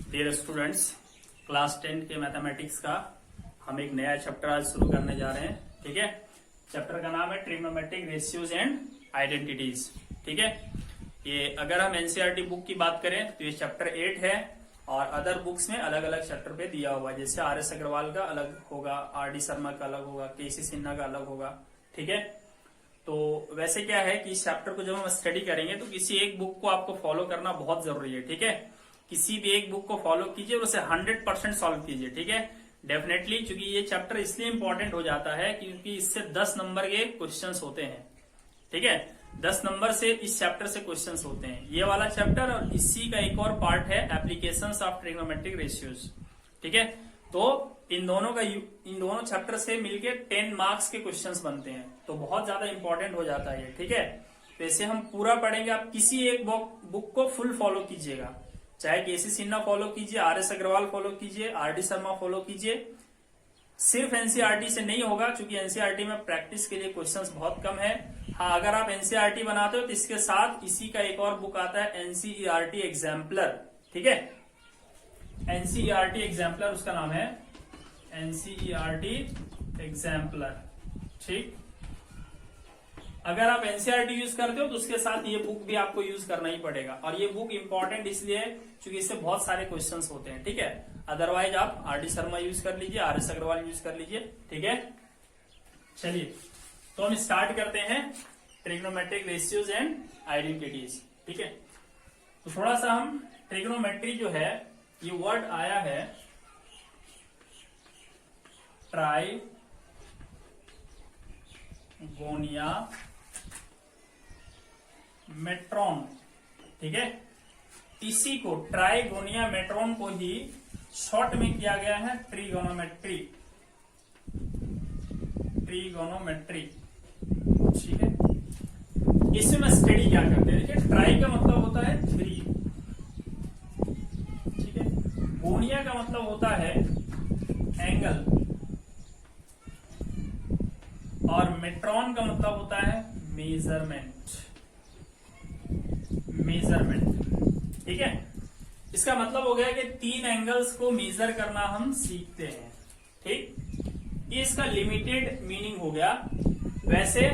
Dear students, class 10 के mathematics का हम एक नया चैप्टर आज शुरू करने जा रहे हैं। ठीक है, चैप्टर का नाम है ट्रिग्नोमेट्रिक रेशियोज एंड आइडेंटिटीज। ठीक है, ये अगर हम एनसीईआरटी बुक की बात करें तो ये चैप्टर 8 है और अदर बुक्स में अलग अलग चैप्टर पे दिया हुआ है। जैसे आर.एस. अग्रवाल का अलग होगा, आर.डी. शर्मा का अलग होगा, के.सी. सिन्हा का अलग होगा। ठीक है, तो वैसे क्या है कि इस चैप्टर को जब हम स्टडी करेंगे तो किसी एक बुक को आपको फॉलो करना बहुत जरूरी है। ठीक है, किसी भी एक बुक को फॉलो कीजिए और उसे 100% सॉल्व कीजिए। ठीक है, डेफिनेटली, क्योंकि ये चैप्टर इसलिए इंपॉर्टेंट हो जाता है क्योंकि इससे 10 नंबर के क्वेश्चंस होते हैं। ठीक है, 10 नंबर से इस चैप्टर से क्वेश्चंस होते हैं, ये वाला चैप्टर, और इसी का एक और पार्ट है एप्लीकेशंस ऑफ ट्रिग्नोमेट्रिक रेशियोज। ठीक है, तो इन दोनों चैप्टर से मिलके 10 मार्क्स के क्वेश्चंस बनते हैं, तो बहुत ज्यादा इंपॉर्टेंट हो जाता है। ठीक है, तो इसे हम पूरा पढ़ेंगे। आप किसी एक बुक को फुल फॉलो कीजिएगा, चाहे के.सी. सिन्हा फॉलो कीजिए, आर.एस. अग्रवाल फॉलो कीजिए, आर.डी. शर्मा फॉलो कीजिए। सिर्फ एनसीईआरटी से नहीं होगा क्योंकि एनसीईआरटी में प्रैक्टिस के लिए क्वेश्चंस बहुत कम है। हाँ, अगर आप एनसीईआरटी बनाते हो तो इसके साथ इसी का एक और बुक आता है, एनसीईआरटी एग्जाम्पलर। ठीक है, एनसीईआरटी एग्जाम्पलर उसका नाम है, एनसीईआरटी एग्जाम्पलर। ठीक, अगर आप एनसीईआरटी यूज करते हो तो उसके साथ ये बुक भी आपको यूज करना ही पड़ेगा, और ये बुक इंपॉर्टेंट इसलिए है क्योंकि इससे बहुत सारे क्वेश्चंस होते हैं। ठीक है, अदरवाइज आप आर.डी. शर्मा यूज कर लीजिए, आर.एस. अग्रवाल यूज कर लीजिए। ठीक है, चलिए तो हम स्टार्ट करते हैं ट्रिग्नोमेट्रिक रेशियोज एंड आइडेंटिटीज। ठीक है, तो थोड़ा सा हम ट्रिग्नोमेट्री जो है, ये वर्ड आया है ट्राइगोनिया मेट्रॉन। ठीक है, इसी को ट्राइगोनिया मेट्रॉन को ही शॉर्ट में किया गया है ट्रिगोनोमेट्री। ठीक है, इसमें स्टडी क्या करते हैं, देखिए ट्राई का मतलब होता है 3। ठीक है, गोनिया का मतलब होता है एंगल, और मेट्रॉन का मतलब होता है मेजरमेंट। ठीक है, इसका मतलब हो गया कि 3 एंगल्स को मेजर करना हम सीखते हैं। ठीक, ये इसका लिमिटेड मीनिंग हो गया। वैसे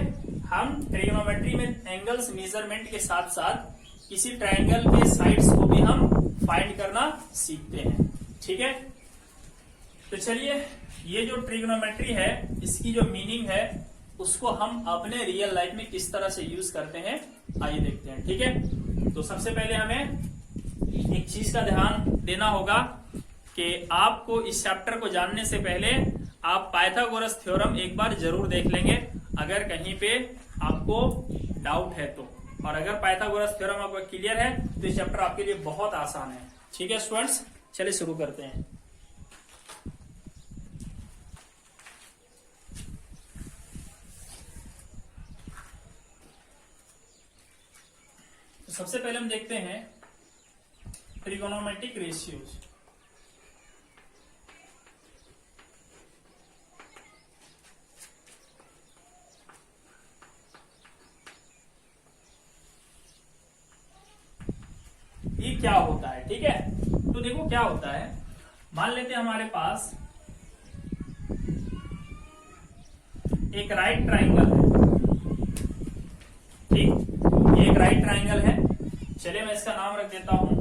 हम ट्रिग्नोमेट्री में एंगल्स मेजरमेंट के साथ साथ किसी ट्रायंगल के साइड्स को भी हम फाइंड करना सीखते हैं। ठीक है, तो चलिए, ये जो ट्रिग्नोमेट्री है इसकी जो मीनिंग है उसको हम अपने रियल लाइफ में किस तरह से यूज करते हैं, आइए देखते हैं। ठीक है, तो सबसे पहले हमें एक चीज का ध्यान देना होगा कि आपको इस चैप्टर को जानने से पहले आप पाइथागोरस थ्योरम एक बार जरूर देख लेंगे, अगर कहीं पे आपको डाउट है तो। और अगर पाइथागोरस थ्योरम आपका क्लियर है तो ये चैप्टर आपके लिए बहुत आसान है। ठीक है स्टूडेंट्स, चलिए शुरू करते हैं। तो सबसे पहले हम देखते हैं ट्रिगोनोमेट्रिक रेशियोज। ये क्या होता है, ठीक है, तो देखो क्या होता है। मान लेते हैं हमारे पास एक राइट ट्राइंगल है। ठीक, ये एक राइट ट्राइंगल है। चलिए मैं इसका नाम रख देता हूं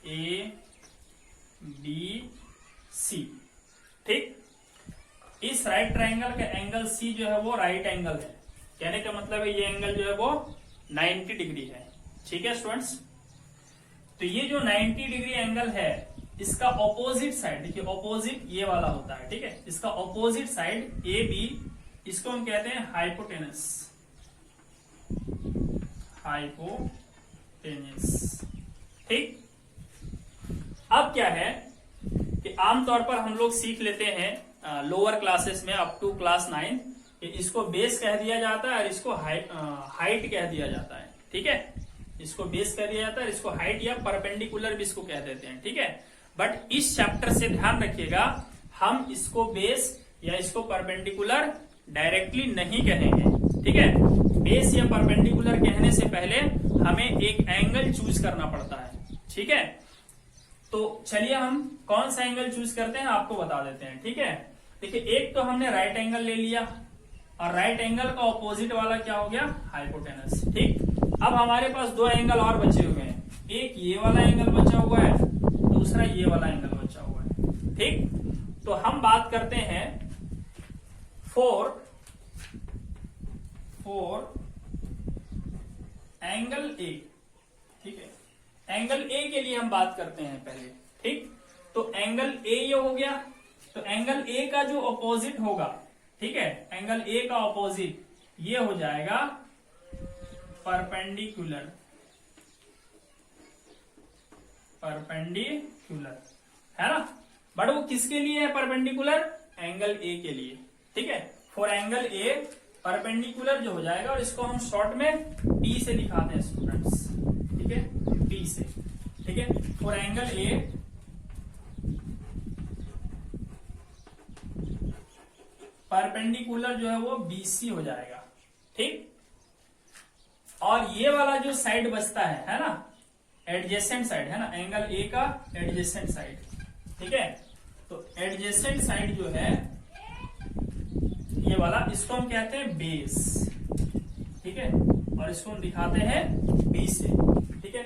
A B C। ठीक, इस राइट ट्राइंगल का एंगल C जो है वो राइट एंगल है। कहने का मतलब है ये एंगल जो है वो 90 डिग्री है। ठीक है स्टूडेंट्स, तो ये जो 90 डिग्री एंगल है इसका ऑपोजिट साइड, देखिए ऑपोजिट ये वाला होता है। ठीक है, इसका ऑपोजिट साइड ए बी, इसको हम कहते हैं हाइपोटेनस। ठीक, अब क्या है कि आमतौर पर हम लोग सीख लेते हैं लोअर क्लासेस में अप टू क्लास 9, इसको बेस कह दिया जाता है और इसको हाइट कह दिया जाता है। ठीक है, इसको बेस कह दिया जाता है, इसको हाइट या परपेंडिकुलर भी इसको कह देते हैं। ठीक है, बट इस चैप्टर से ध्यान रखिएगा, हम इसको बेस या इसको परपेंडिकुलर डायरेक्टली नहीं कहेंगे। ठीक है, बेस या परपेंडिकुलर कहने से पहले हमें एक एंगल चूज करना पड़ता है। ठीक है, तो चलिए हम कौन सा एंगल चूज करते हैं आपको बता देते हैं। ठीक है, देखिए एक तो हमने राइट एंगल ले लिया और राइट एंगल का ऑपोजिट वाला क्या हो गया, हाइपोटेनस। ठीक, अब हमारे पास दो एंगल और बचे हुए हैं, एक ये वाला एंगल बचा हुआ है, दूसरा ये वाला एंगल बचा हुआ है। ठीक, तो हम बात करते हैं फोर एंगल ए। ठीक है, एंगल ए के लिए हम बात करते हैं पहले। ठीक, तो एंगल ए ये हो गया, तो एंगल ए का जो ऑपोजिट होगा, ठीक है, एंगल ए का ऑपोजिट ये हो जाएगा परपेंडिकुलर है ना। बट वो किसके लिए है परपेंडिकुलर, एंगल ए के लिए। ठीक है, फॉर एंगल ए परपेंडिकुलर जो हो जाएगा, और इसको हम शॉर्ट में पी से दिखाते हैं स्टूडेंट्स। ठीक है, पी से। ठीक है, फॉर एंगल ए परपेंडिकुलर जो है वो बीसी हो जाएगा। ठीक, और ये वाला जो साइड बचता है ना, एडजेसेंट साइड है ना, एंगल ए का एडजेसेंट साइड। ठीक है, तो एडजेसेंट साइड जो है ये वाला, इसको हम कहते हैं बेस। ठीक है, और इसको हम दिखाते हैं बी से। ठीक है,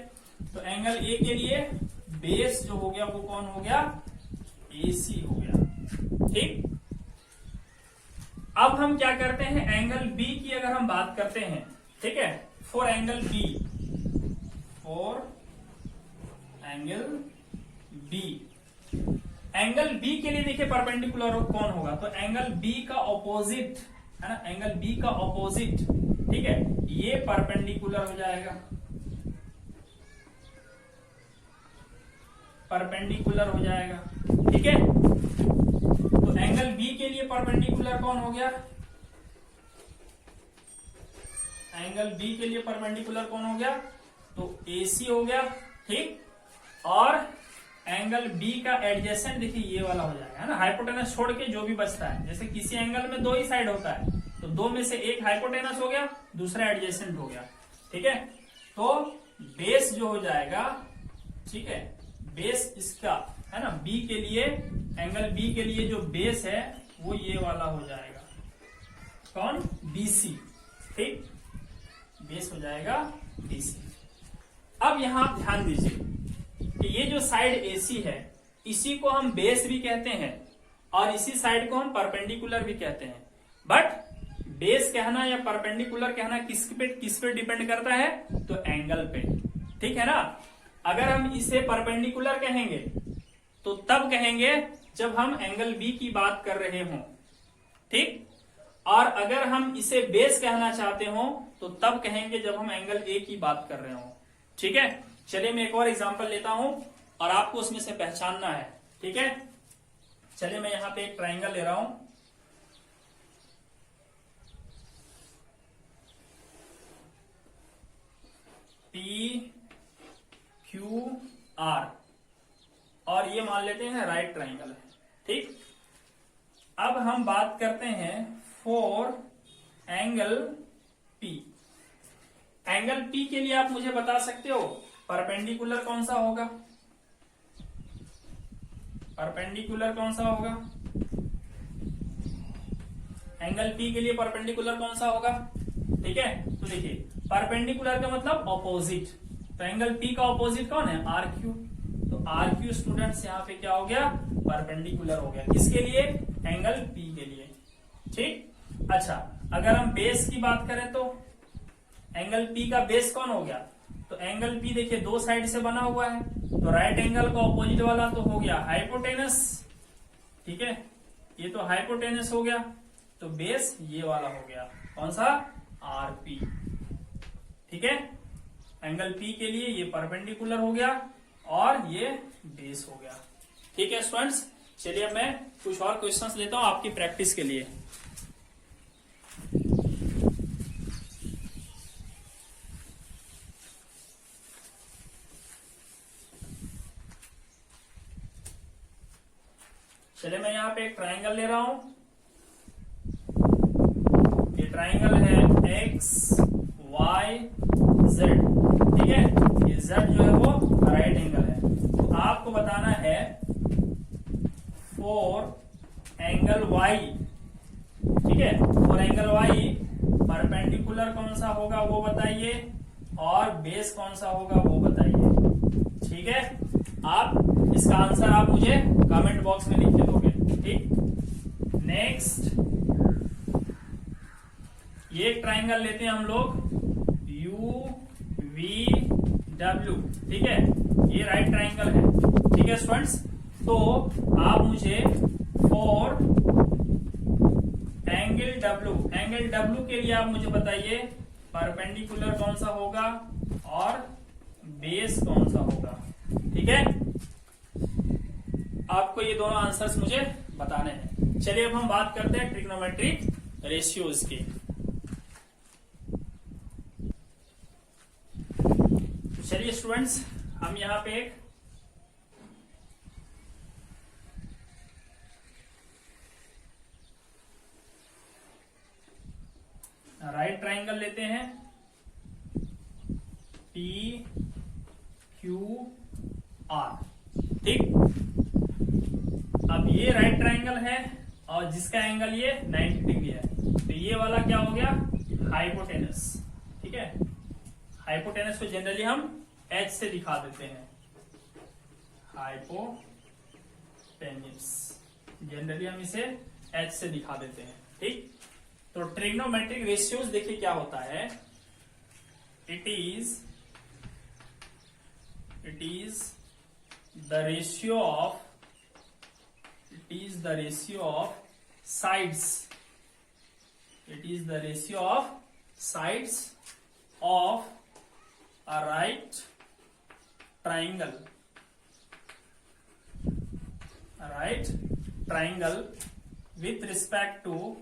तो एंगल ए के लिए बेस जो हो गया वो कौन हो गया, एसी हो गया। ठीक, अब हम क्या करते हैं, एंगल बी की अगर हम बात करते हैं, ठीक है, for angle B, angle B के लिए देखिए परपेंडिकुलर कौन होगा, तो एंगल बी का ऑपोजिट है ना, एंगल बी का ऑपोजिट। ठीक है, ये परपेंडिकुलर हो जाएगा, परपेंडिकुलर हो जाएगा। ठीक है, तो एंगल बी के लिए परपेंडिकुलर कौन हो गया, एंगल बी के लिए परपेंडिकुलर कौन हो गया, तो एसी हो गया। ठीक, और एंगल बी का एडजेसेंट देखिए ये वाला हो जाएगा, है ना, हाइपोटेनस छोड़ के जो भी बचता है, जैसे किसी एंगल में दो ही साइड होता है, तो दो में से एक हाइपोटेनस हो गया, दूसरा एडजेसेंट हो गया। ठीक है, तो बेस जो हो जाएगा, ठीक है, बेस इसका है ना, बी के लिए, एंगल बी के लिए जो बेस है वो ये वाला हो जाएगा, कौन, बीसी। ठीक, बेस हो जाएगा बीसी। अब यहां आप ध्यान दीजिए कि ये जो साइड एसी है, इसी को हम बेस भी कहते हैं और इसी साइड को हम परपेंडिकुलर भी कहते हैं। बट बेस कहना या परपेंडिकुलर कहना किस पे डिपेंड करता है, तो एंगल पे। ठीक है ना, अगर हम इसे परपेंडिकुलर कहेंगे तो तब कहेंगे जब हम एंगल बी की बात कर रहे हों। ठीक, और अगर हम इसे बेस कहना चाहते हो तो तब कहेंगे जब हम एंगल ए की बात कर रहे हो। ठीक है, चलिए मैं एक और एग्जांपल लेता हूं और आपको उसमें से पहचानना है। ठीक है, चलिए मैं यहां पे एक ट्राइंगल ले रहा हूं, पी क्यू आर, और ये मान लेते हैं राइट ट्राइंगल है। ठीक, अब हम बात करते हैं for angle P. Angle P के लिए आप मुझे बता सकते हो परपेंडिकुलर कौन सा होगा, परपेंडिकुलर कौन सा होगा, एंगल पी के लिए परपेंडिकुलर कौन सा होगा। ठीक है, तो देखिए परपेंडिकुलर का मतलब ऑपोजिट, तो एंगल पी का ऑपोजिट कौन है, आर क्यू। तो आर क्यू स्टूडेंट्स यहाँ पे क्या हो गया, परपेंडिकुलर हो गया, किसके लिए, एंगल पी के लिए। ठीक, अच्छा अगर हम बेस की बात करें तो एंगल पी का बेस कौन हो गया, तो एंगल पी देखिए दो साइड से बना हुआ है, तो राइट एंगल का ऑपोजिट वाला तो हो गया हाइपोटेनस। ठीक है, ये तो हाइपोटेनस हो गया, तो बेस ये वाला हो गया, कौन सा, आर पी। ठीक है, एंगल पी के लिए ये परपेंडिकुलर हो गया और ये बेस हो गया। ठीक है स्टूडेंट्स, चलिए मैं कुछ और क्वेश्चंस लेता हूं आपकी प्रैक्टिस के लिए। चलिए मैं यहाँ पे एक ट्राइंगल ले रहा हूं, ये ट्राइंगल है जेड, ठीक है, ये जेड जो है वो राइट एंगल है। तो आपको बताना है फॉर एंगल वाई, ठीक है, फॉर एंगल वाई परपेंडिकुलर कौन सा होगा वो बताइए, और बेस कौन सा होगा वो बताइए, ठीक है। आप इसका आंसर आप मुझे कमेंट बॉक्स में लिख के दोगे, ठीक। नेक्स्ट, ये एक ट्राइंगल लेते हैं हम लोग यू वी डब्ल्यू, ठीक है, ये राइट ट्राइंगल है, ठीक है स्टूडेंट्स। तो आप मुझे फॉर एंगल डब्ल्यू के लिए आप मुझे बताइए परपेंडिकुलर कौन सा होगा और बेस कौन सा होगा, ठीक है। आपको ये दोनों आंसर्स मुझे बताने हैं। चलिए अब हम बात करते हैं ट्रिग्नोमेट्रिक रेशियोज की। चलिए स्टूडेंट्स, हम यहां पे एक राइट ट्राइंगल लेते हैं पी क्यू आर, ठीक। अब ये राइट ट्राइंगल है और जिसका एंगल ये 90 डिग्री है, तो ये वाला क्या हो गया हाइपोटेनस, ठीक है। हाइपोटेनस को जनरली हम एच से दिखा देते हैं, हाइपोटेनस जनरली हम इसे एच से दिखा देते हैं, ठीक। तो ट्रिग्नोमेट्रिक रेशियोज देखिए क्या होता है, it is the ratio of sides, it is the ratio of sides of a right triangle, with respect to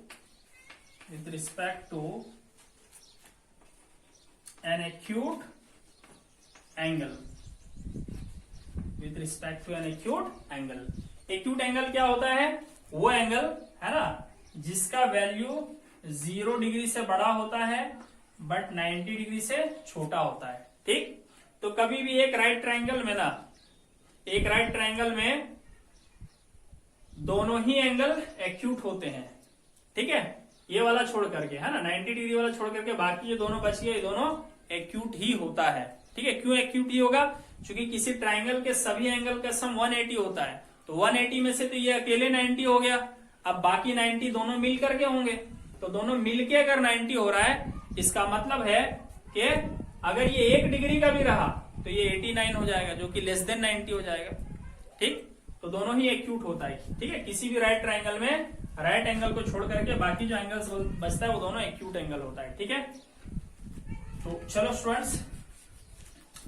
an acute angle, acute angle क्या होता है, वो एंगल है ना जिसका वैल्यू 0 डिग्री से बड़ा होता है बट 90 डिग्री से छोटा होता है, ठीक। तो कभी भी एक राइट ट्राइंगल में दोनों ही एंगल एक्यूट होते हैं, ठीक है, ये वाला छोड़ करके, है ना, 90 डिग्री वाला छोड़ करके बाकी ये दोनों बच गए, ये दोनों एक्यूट ही होता है, ठीक है। क्यों एक्यूट ही होगा, क्योंकि किसी ट्राइंगल के सभी एंगल का सम 180 होता है, तो 180 में से तो ये अकेले 90 हो गया, अब बाकी 90 दोनों मिल करके होंगे, तो दोनों मिलके अगर 90 हो रहा है, इसका मतलब है कि अगर ये 1 डिग्री का भी रहा तो ये 89 हो जाएगा, जो कि लेस देन 90 हो जाएगा, ठीक। तो दोनों ही एक्यूट होता है, ठीक है, किसी भी राइट ट्राइंगल में राइट एंगल को छोड़ करके बाकी जो एंगल बचता है वो दोनों एक्यूट एंगल होता है, ठीक है। तो चलो स्टूडेंट्स,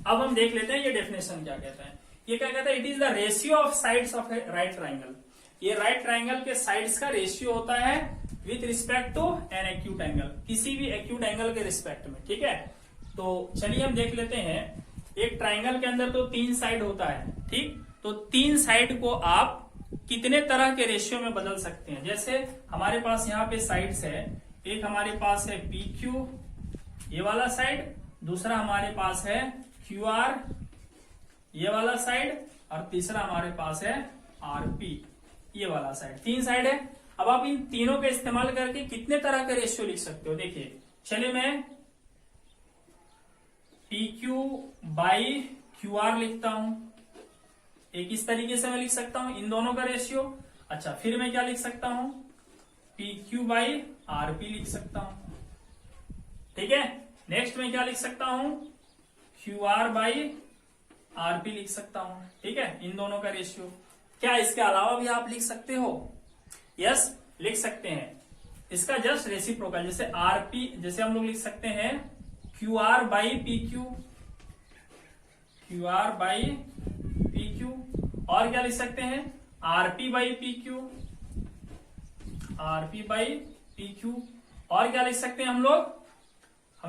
अब हम देख लेते हैं ये डेफिनेशन क्या कहता है। ये क्या कहता है, it is the ratio of sides of a right triangle, ये राइट ट्राइंगल के साइड्स का रेशियो होता है with respect to an acute angle, किसी भी एक्यूट एंगल के रिस्पेक्ट में, ठीक है। तो चलिए हम देख लेते हैं, एक ट्राइंगल के अंदर तो 3 साइड होता है, ठीक। तो 3 साइड को आप कितने तरह के रेशियो में बदल सकते हैं, जैसे हमारे पास यहाँ पे साइड्स है, एक हमारे पास है पी क्यू ये वाला साइड, दूसरा हमारे पास है क्यू आर ये वाला साइड, और तीसरा हमारे पास है आरपी ये वाला साइड, 3 साइड है। अब आप इन तीनों का इस्तेमाल करके कितने तरह के रेशियो लिख सकते हो, देखिए चलिए मैं P Q by Q R लिखता हूं, एक इस तरीके से मैं लिख सकता हूं इन दोनों का रेशियो। अच्छा, फिर मैं क्या लिख सकता हूं, पी क्यू बाई आरपी लिख सकता हूं, ठीक है। नेक्स्ट मैं क्या लिख सकता हूं, क्यू आर बाई आरपी लिख सकता हूं, ठीक है, इन दोनों का रेशियो। क्या इसके अलावा भी आप लिख सकते हो, यस लिख सकते हैं, इसका जस्ट रेसिप्रोकल, जैसे आरपी, जैसे हम लोग लिख सकते हैं Q R by P Q, Q R by P Q, और क्या लिख सकते हैं RP by P Q, RP by P Q, और क्या लिख सकते हैं हम लोग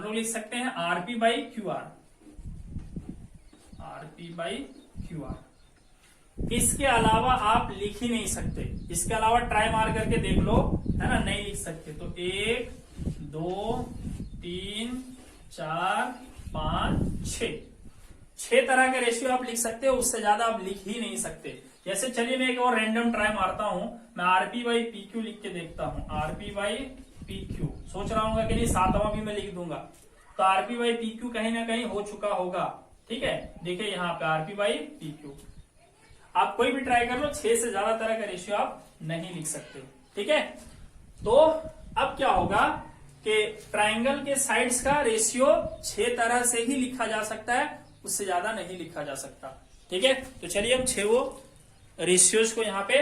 लिख सकते हैं RP by Q R, RP by Q R. इसके अलावा आप लिख ही नहीं सकते, इसके अलावा ट्राई मार करके देख लो, है ना, नहीं लिख सकते। तो 1 2 3 4 5, 6। 6 तरह के रेशियो आप लिख सकते हो, उससे ज्यादा आप लिख ही नहीं सकते। जैसे चलिए मैं एक और रैंडम ट्राई मारता हूं, मैं आरपी बाई पी क्यू लिख के देखता हूं। आरपी बाई पी क्यू सोच रहा हूँ कि नहीं 7वां भी मैं लिख दूंगा, तो आरपी बाई पी क्यू कहीं ना कहीं हो चुका होगा। ठीक है, देखिए यहाँ पे आरपी बाई पी क्यू। आप कोई भी ट्राई कर लो, 6 से ज्यादा तरह का रेशियो आप नहीं लिख सकते। ठीक है, तो अब क्या होगा कि ट्राइंगल के साइड्स का रेशियो 6 तरह से ही लिखा जा सकता है, उससे ज्यादा नहीं लिखा जा सकता। ठीक है, तो चलिए हम 6 वो रेशियोज को यहाँ पे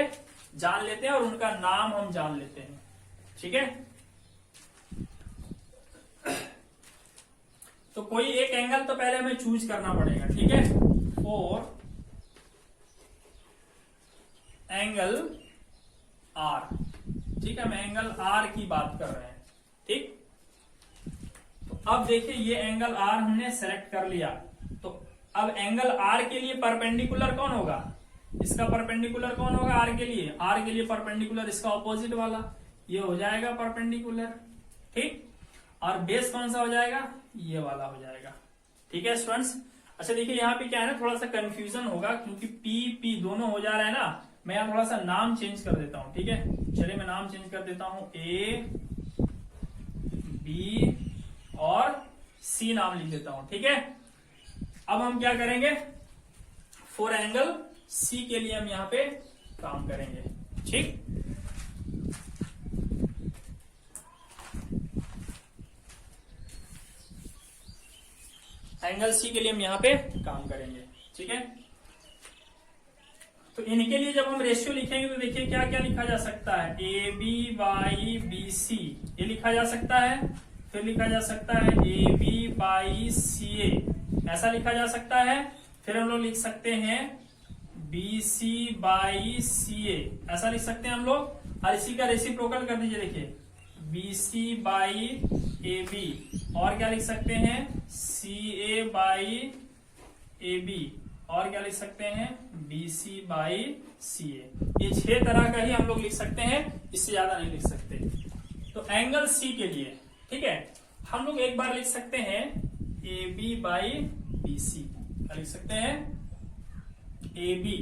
जान लेते हैं और उनका नाम हम जान लेते हैं। ठीक है, तो कोई एक एंगल तो पहले हमें चूज करना पड़ेगा। ठीक है, फॉर एंगल आर। ठीक है, हम एंगल आर की बात कर रहे हैं। ठीक, तो अब देखिए ये एंगल आर हमने सेलेक्ट कर लिया, तो अब एंगल आर के लिए परपेंडिकुलर कौन होगा, इसका परपेंडिकुलर कौन होगा आर के लिए, आर के लिए परपेंडिकुलर इसका ऑपोजिट वाला, ये हो जाएगा परपेंडिकुलर। ठीक, और बेस कौन सा हो जाएगा, ये वाला हो जाएगा। ठीक है स्टूडेंट्स, अच्छा देखिए यहाँ पे क्या है ना, थोड़ा सा कंफ्यूजन होगा क्योंकि पी पी दोनों हो जा रहा है ना। मैं यहाँ थोड़ा सा नाम चेंज कर देता हूँ। ठीक है, चलिए मैं नाम चेंज कर देता हूँ, ए बी और सी नाम लिख देता हूं। ठीक है, अब हम क्या करेंगे, फॉर एंगल सी के लिए हम यहां पे काम करेंगे। ठीक, एंगल सी के लिए हम यहां पे काम करेंगे। ठीक है, तो इनके लिए जब हम रेशियो लिखेंगे तो देखिए क्या क्या लिखा जा सकता है, A B by B C ये लिखा जा सकता है, फिर लिखा जा सकता है ए बी बाई सी ए, ऐसा लिखा जा सकता है। फिर हम लोग लिख सकते हैं बी सी बाई सी ए, ऐसा लिख सकते हैं हम लोग। और इसी का रेसिप्रोकल कर दीजिए, देखिए B C by A B, और क्या लिख सकते हैं सी ए बाई ए बी, और क्या लिख सकते हैं बी सी बाई सी ए। ये 6 तरह का ही हम लोग लिख सकते हैं, इससे ज्यादा नहीं लिख सकते। तो एंगल सी के लिए ठीक है, हम लोग एक बार लिख सकते हैं A B by B C, क्या लिख सकते हैं A B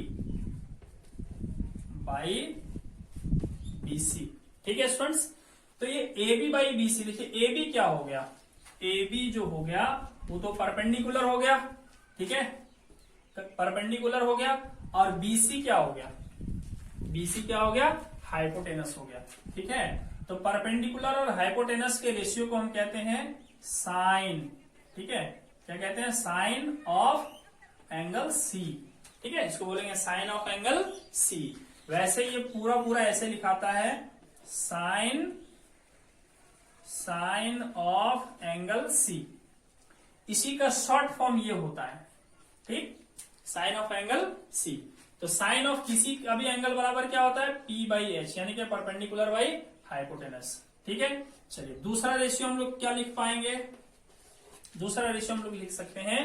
by B C. ठीक है स्टूडेंट्स, तो ये A B by B C, देखिए ए बी क्या हो गया, ए बी जो हो गया वो तो परपेंडिकुलर हो गया। ठीक है, परपेंडिकुलर हो गया, और बीसी क्या हो गया, बीसी क्या हो गया हाइपोटेनस हो गया। ठीक है, तो परपेंडिकुलर और हाइपोटेनस के रेशियो को हम कहते हैं साइन। ठीक है, क्या कहते हैं साइन ऑफ एंगल सी। ठीक है, इसको बोलेंगे साइन ऑफ एंगल सी। वैसे ये पूरा पूरा ऐसे लिखाता है sine sine of angle C, इसी का शॉर्ट फॉर्म ये होता है। ठीक, साइन ऑफ एंगल सी। तो साइन ऑफ किसी का भी एंगल बराबर क्या होता है पी बाई एच, यानी कि परपेंडिकुलर बाई हाइपोटेनस। ठीक है, चलिए दूसरा रेशियो हम लोग क्या लिख पाएंगे, दूसरा रेशियो हम लोग लिख सकते हैं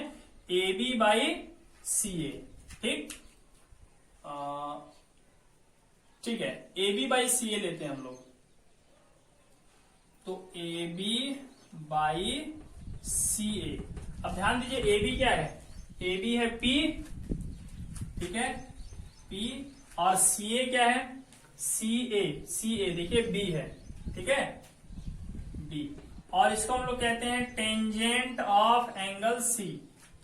ए बी बाई सी ए। ठीक, ठीक है, ए बी बाई सी ए लेते हैं हम लोग, तो ए बी बाई सी ए। अब ध्यान दीजिए ए बी क्या है, ए बी है पी, ठीक है पी, और सी ए क्या है सी ए, सी ए देखिए बी है। ठीक है बी, और इसको हम लोग कहते हैं टेंजेंट ऑफ एंगल सी।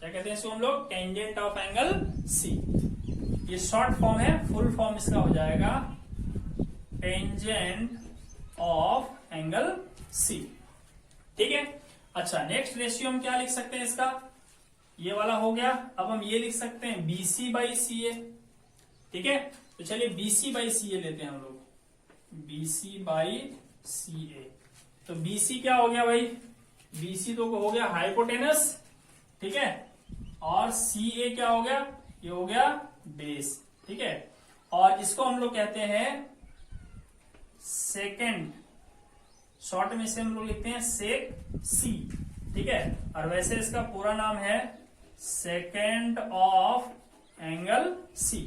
क्या कहते हैं इसको हम लोग टेंजेंट ऑफ एंगल सी। ये शॉर्ट फॉर्म है, फुल फॉर्म इसका हो जाएगा टेंजेंट ऑफ एंगल सी। ठीक है, अच्छा नेक्स्ट रेशियो हम क्या लिख सकते हैं इसका, ये वाला हो गया। अब हम ये लिख सकते हैं बीसी बाई सी ए। ठीक है, तो चलिए बीसी बाई सी ए लेते हैं हम लोग, बीसी बाई सी ए। तो बीसी क्या हो गया भाई, बीसी तो हो गया हाइपोटेनस। ठीक है, और सी ए क्या हो गया, ये हो गया बेस। ठीक है, और इसको हम लोग कहते हैं सेकेंड, शॉर्ट में से हम लोग लिखते हैं सेक सी। ठीक है, और वैसे इसका पूरा नाम है सेकेंड ऑफ एंगल सी,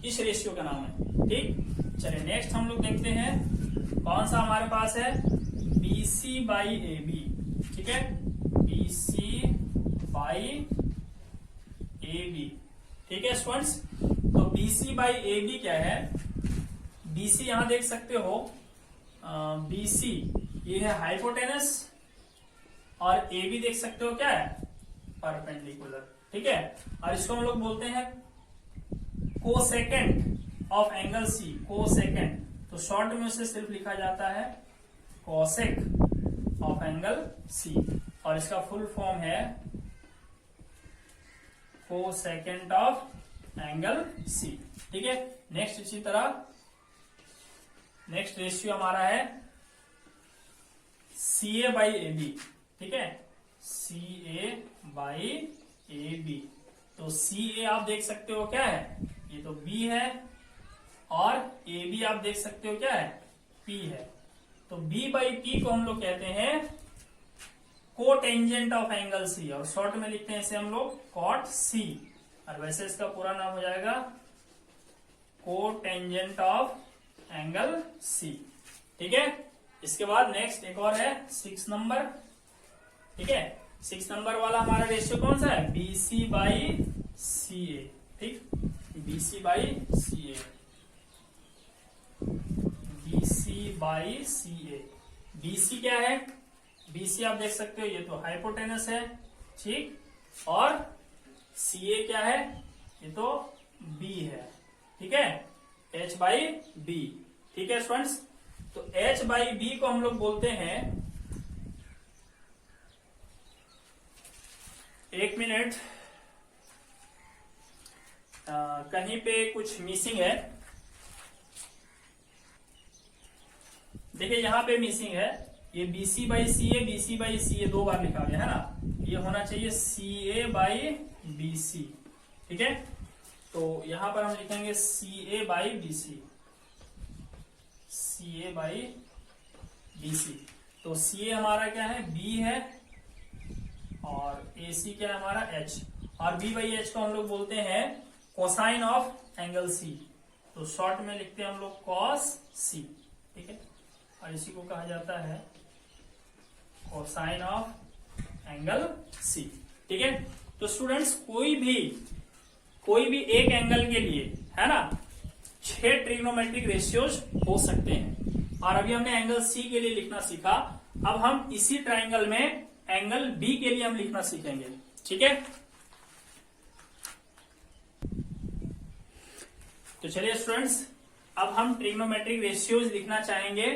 इस रेशियो का नाम है। ठीक, चलिए नेक्स्ट हम लोग देखते हैं कौन सा हमारे पास है, बीसी बाई ए बी। ठीक है, बीसी है स्टूडेंट्स। तो BC बाई AB क्या है, BC यहां देख सकते हो, BC ये है हाइपोटेनस और AB देख सकते हो क्या है, परपेंडिकुलर। ठीक है, और इसको हम लोग बोलते हैं cosecant of angle C, cosecant. तो शॉर्ट में उसे सिर्फ लिखा जाता है कोसेक ऑफ एंगल C, और इसका फुल फॉर्म है कोसेकेंट ऑफ एंगल C। ठीक है, नेक्स्ट इसी तरह नेक्स्ट रेशियो हमारा है CA बाई AB। ठीक है, CA बाई AB। तो CA आप देख सकते हो क्या है, ये तो B है, और AB आप देख सकते हो क्या है, P है। तो B बाई P को हम लोग कहते हैं कोटेंजेंट ऑफ एंगल C, और शॉर्ट में लिखते हैं इसे हम लोग कॉट C, और वैसे इसका पूरा नाम हो जाएगा कोटेंजेंट ऑफ एंगल C। ठीक है, इसके बाद नेक्स्ट एक और है 6 नंबर। ठीक है, 6 नंबर वाला हमारा रेशियो कौन सा है, BC बाई CA। ठीक, BC by CA, BC by CA। BC क्या है, BC आप देख सकते हो ये तो हाइपोटेनस है। ठीक, और CA क्या है, ये तो B है। ठीक है, H बाई B। ठीक है स्टूडेंट्स, तो H बाई B को हम लोग बोलते हैं, एक मिनट, कहीं पे कुछ मिसिंग है। देखिए यहां पे मिसिंग है, ये BC by CA, BC by CA 2 बार लिखा गया है ना, ये होना चाहिए CA बाई BC। ठीक है, तो यहां पर हम लिखेंगे CA by BC, CA by BC। तो CA हमारा क्या है, B है, और AC क्या है हमारा, H, और B बाई H को हम लोग बोलते हैं कोसाइन ऑफ एंगल C। तो शॉर्ट में लिखते हैं हम लोग कॉस C। ठीक है, और इसी को कहा जाता है कोसाइन ऑफ एंगल C। ठीक है, तो स्टूडेंट्स कोई भी एक एंगल के लिए है ना 6 ट्रिग्नोमेट्रिक रेशियोज हो सकते हैं, और अभी हमने एंगल C के लिए लिखना सीखा। अब हम इसी ट्राइंगल में एंगल B के लिए हम लिखना सीखेंगे। ठीक है, तो चलिए स्टूडेंट्स, अब हम ट्रिग्नोमेट्रिक रेशियोज लिखना चाहेंगे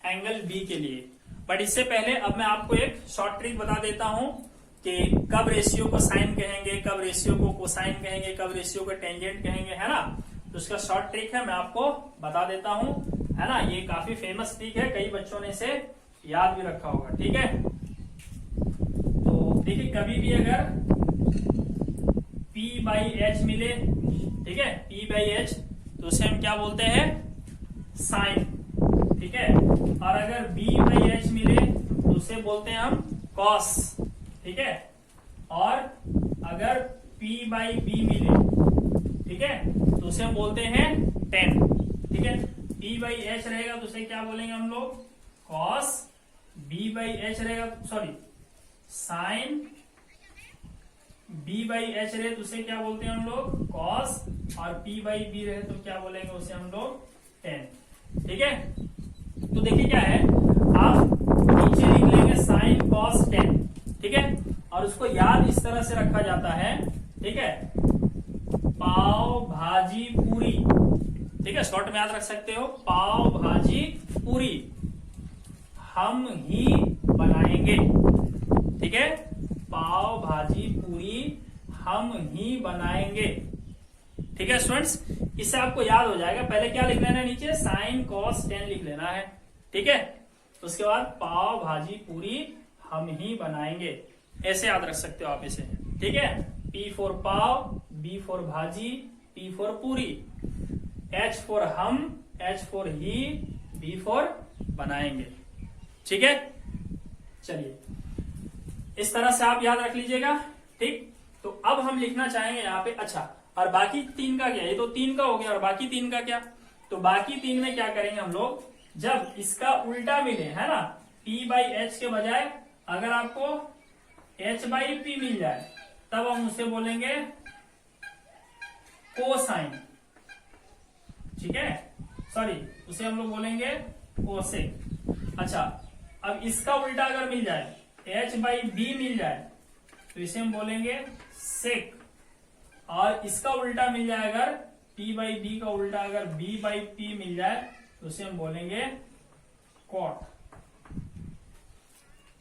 एंगल B के लिए। बट इससे पहले अब मैं आपको एक शॉर्ट ट्रिक बता देता हूं कि कब रेशियो को साइन कहेंगे, कब रेशियो को कोसाइन कहेंगे, कब रेशियो को टेंजेंट कहेंगे, है ना। तो उसका शॉर्ट ट्रिक है, मैं आपको बता देता हूं, है ना। ये काफी फेमस ट्रिक है, कई बच्चों ने इसे याद भी रखा होगा। ठीक है, तो देखिए कभी भी अगर P बाई H मिले, ठीक है, P बाई H, तो उसे हम क्या बोलते हैं, साइन। ठीक है, और अगर B बाई H मिले तो उसे बोलते हैं हम कॉस। ठीक है, और अगर P बाई B मिले, ठीक है, तो उसे हम बोलते हैं टेन। ठीक है, P बाई H रहेगा तो उसे क्या बोलेंगे हम लोग, कॉस। B बाई H रहेगा, sorry, sine B by H रहे तो उसे क्या बोलते हैं हम लोग, कॉस, और P बाई B रहे तो क्या बोलेंगे उसे हम लोग, टेन। ठीक है, तो देखिए क्या है, आप नीचे लिख लेंगे साइन कॉस टेन। ठीक है, और उसको याद इस तरह से रखा जाता है। ठीक है, पाव भाजी पूरी। ठीक है, शॉर्ट में याद रख सकते हो, पाव भाजी पूरी हम ही बनाएंगे। ठीक है, पाव भाजी पूरी हम ही बनाएंगे। ठीक है स्टूडेंट्स, इससे आपको याद हो जाएगा। पहले क्या लिख लेना है, नीचे साइन कॉस टेन लिख लेना है। ठीक है, उसके बाद पाव भाजी पूरी हम ही बनाएंगे, ऐसे याद रख सकते हो आप इसे। ठीक है, P for pav, B for भाजी, P फॉर पूरी, H फॉर हम, H for he, B for बनाएंगे। ठीक है, चलिए इस तरह से आप याद रख लीजिएगा। ठीक, तो अब हम लिखना चाहेंगे यहाँ पे, अच्छा, और बाकी 3 का क्या, ये तो 3 का हो गया, और बाकी 3 का क्या, तो बाकी 3 में क्या करेंगे हम लोग, जब इसका उल्टा मिले, है ना, P बाई H के बजाय अगर आपको H बाई P मिल जाए, तब हम उसे बोलेंगे कोसाइन, ठीक है, सॉरी उसे हम लोग बोलेंगे कोसेक। अच्छा, अब इसका उल्टा अगर मिल जाए h/b मिल जाए तो इसे हम बोलेंगे सेक, और इसका उल्टा मिल जाए अगर p/b का उल्टा अगर b/p मिल जाए तो उसे हम बोलेंगे कॉट।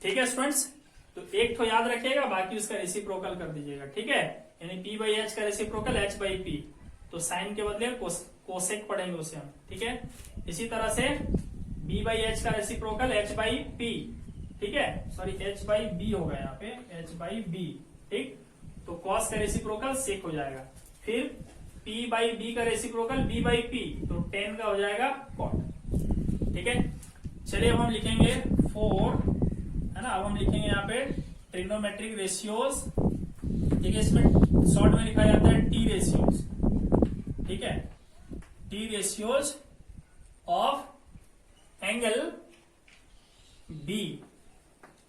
ठीक है स्टूडेंट्स, तो एक तो याद रखिएगा, बाकी उसका रेसिप्रोकल कर दीजिएगा, ठीक है, यानी p/h का रेसिप्रोकल h/p, तो साइन के बदले कोसेक पढ़ेंगे उसे हम, ठीक है। इसी तरह से b/h का रेसिप्रोकल h/p, ठीक है, सॉरी h/b होगा यहाँ पे, h/b, ठीक, तो कॉस का रेसिप्रोकल सेक हो जाएगा। फिर p/b का रेसिप्रोकल b/p, तो tan का हो जाएगा कॉट, ठीक है। चलिए अब हम लिखेंगे 4, है ना, अब हम लिखेंगे यहाँ पे ट्रिग्नोमेट्रिक रेशियोज, ठीक है, इसमें शॉर्ट में लिखा जाता है टी रेशियोज, ठीक है, T ratios of angle B.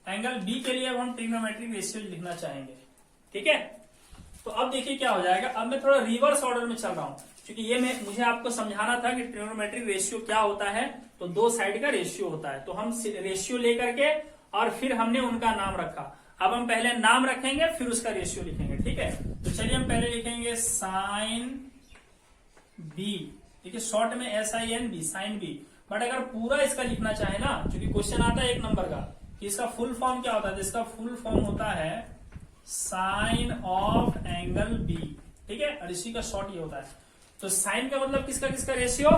Angle B के लिए अब हम ट्रिग्नोमेट्रिक रेशियोज लिखना चाहेंगे, ठीक है। तो अब देखिए क्या हो जाएगा, अब मैं थोड़ा रिवर्स ऑर्डर में चल रहा हूं, क्योंकि ये मुझे आपको समझाना था कि ट्रिग्नोमेट्रिक रेशियो क्या होता है, तो दो साइड का रेशियो होता है, तो हम रेशियो लेकर के और फिर हमने उनका नाम रखा। अब हम पहले नाम रखेंगे फिर उसका रेशियो लिखेंगे, ठीक है। तो चलिए हम पहले लिखेंगे साइन बी, ठीक है, शॉर्ट में SINB, साइन बी। बट अगर पूरा इसका लिखना चाहे ना, क्योंकि क्वेश्चन आता है 1 नंबर का कि इसका फुल फॉर्म क्या होता है, तो इसका फुल फॉर्म होता है साइन ऑफ एंगल बी, ठीक है, और इसी का शॉर्ट ये होता है। तो साइन का मतलब किसका किसका रेशियो,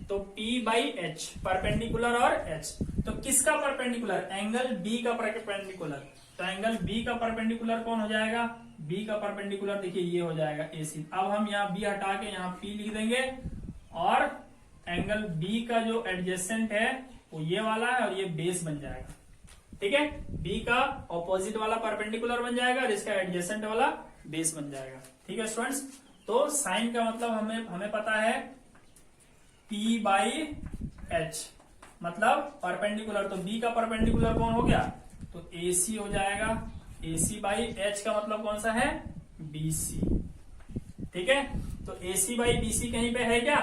तो p/h, परपेंडिकुलर और h, तो किसका परपेंडिकुलर, एंगल बी का परपेंडिकुलर, तो एंगल बी का परपेंडिकुलर कौन हो जाएगा, बी का परपेंडिकुलर देखिए ये हो जाएगा AC। अब हम यहाँ b हटा के यहाँ p लिख देंगे, और एंगल बी का जो एडजेसेंट है वो ये वाला है और ये बेस बन जाएगा, ठीक है, बी का ऑपोजिट वाला परपेंडिकुलर बन जाएगा और इसका एडजेसेंट वाला बेस बन जाएगा, ठीक है स्टूडेंट्स। तो साइन का मतलब हमें पता है p/h, मतलब परपेंडिकुलर, तो बी का परपेंडिकुलर कौन हो गया, तो AC हो जाएगा, AC/h का मतलब कौन सा है, BC, ठीक है। तो AC/BC कहीं पे है क्या,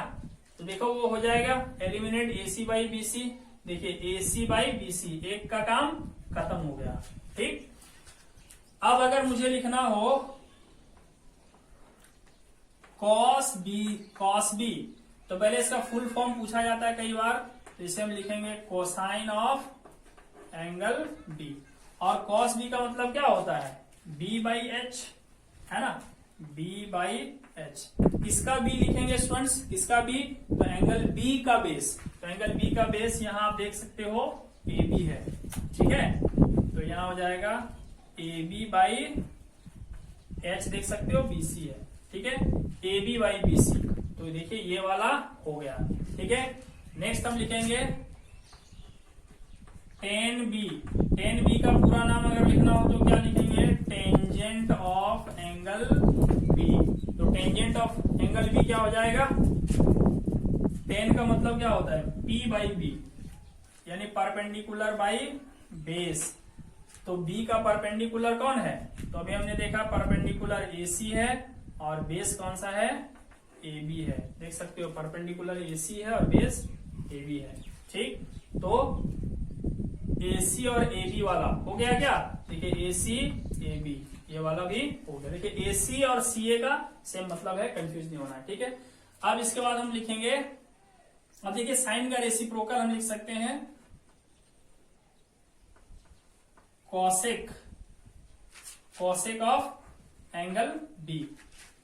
तो देखो वो हो जाएगा एलिमिनेट AC/BC, देखिए AC/BC, एक का काम खत्म हो गया, ठीक। अब अगर मुझे लिखना हो cos B, तो पहले इसका फुल फॉर्म पूछा जाता है कई बार, तो इसे हम लिखेंगे कोसाइन ऑफ एंगल B, और cos B का मतलब क्या होता है, B/h, है ना, B/h। किसका B लिखेंगे स्टूडेंट्स, किसका B, तो एंगल B का बेस, तो एंगल B का बेस यहाँ आप देख सकते हो AB है, ठीक है, तो यहाँ हो जाएगा AB/h, देख सकते हो BC है, ठीक है, AB/BC, तो देखिए ये वाला हो गया, ठीक है। नेक्स्ट हम लिखेंगे tan B का पूरा नाम अगर लिखना हो तो क्या लिखेंगे, टेंजेंट ऑफ एंगल B, तो टेंजेंट ऑफ एंगल B क्या हो जाएगा, tan का मतलब क्या होता है, P/B, यानी परपेंडिकुलर बाई बेस, तो B का परपेंडिकुलर कौन है, तो अभी हमने देखा परपेंडिकुलर AC है और बेस कौन सा है, AB है, देख सकते हो परपेंडिकुलर AC है और बेस AB है, ठीक। तो AC और AB वाला हो गया क्या, देखिए AC AB ये वाला भी हो गया, देखिए AC और CA का सेम मतलब है, कंफ्यूज नहीं होना है, ठीक है। अब इसके बाद हम लिखेंगे, अब देखिए साइन का रेसिप्रोकल हम लिख सकते हैं कॉसेक ऑफ एंगल B,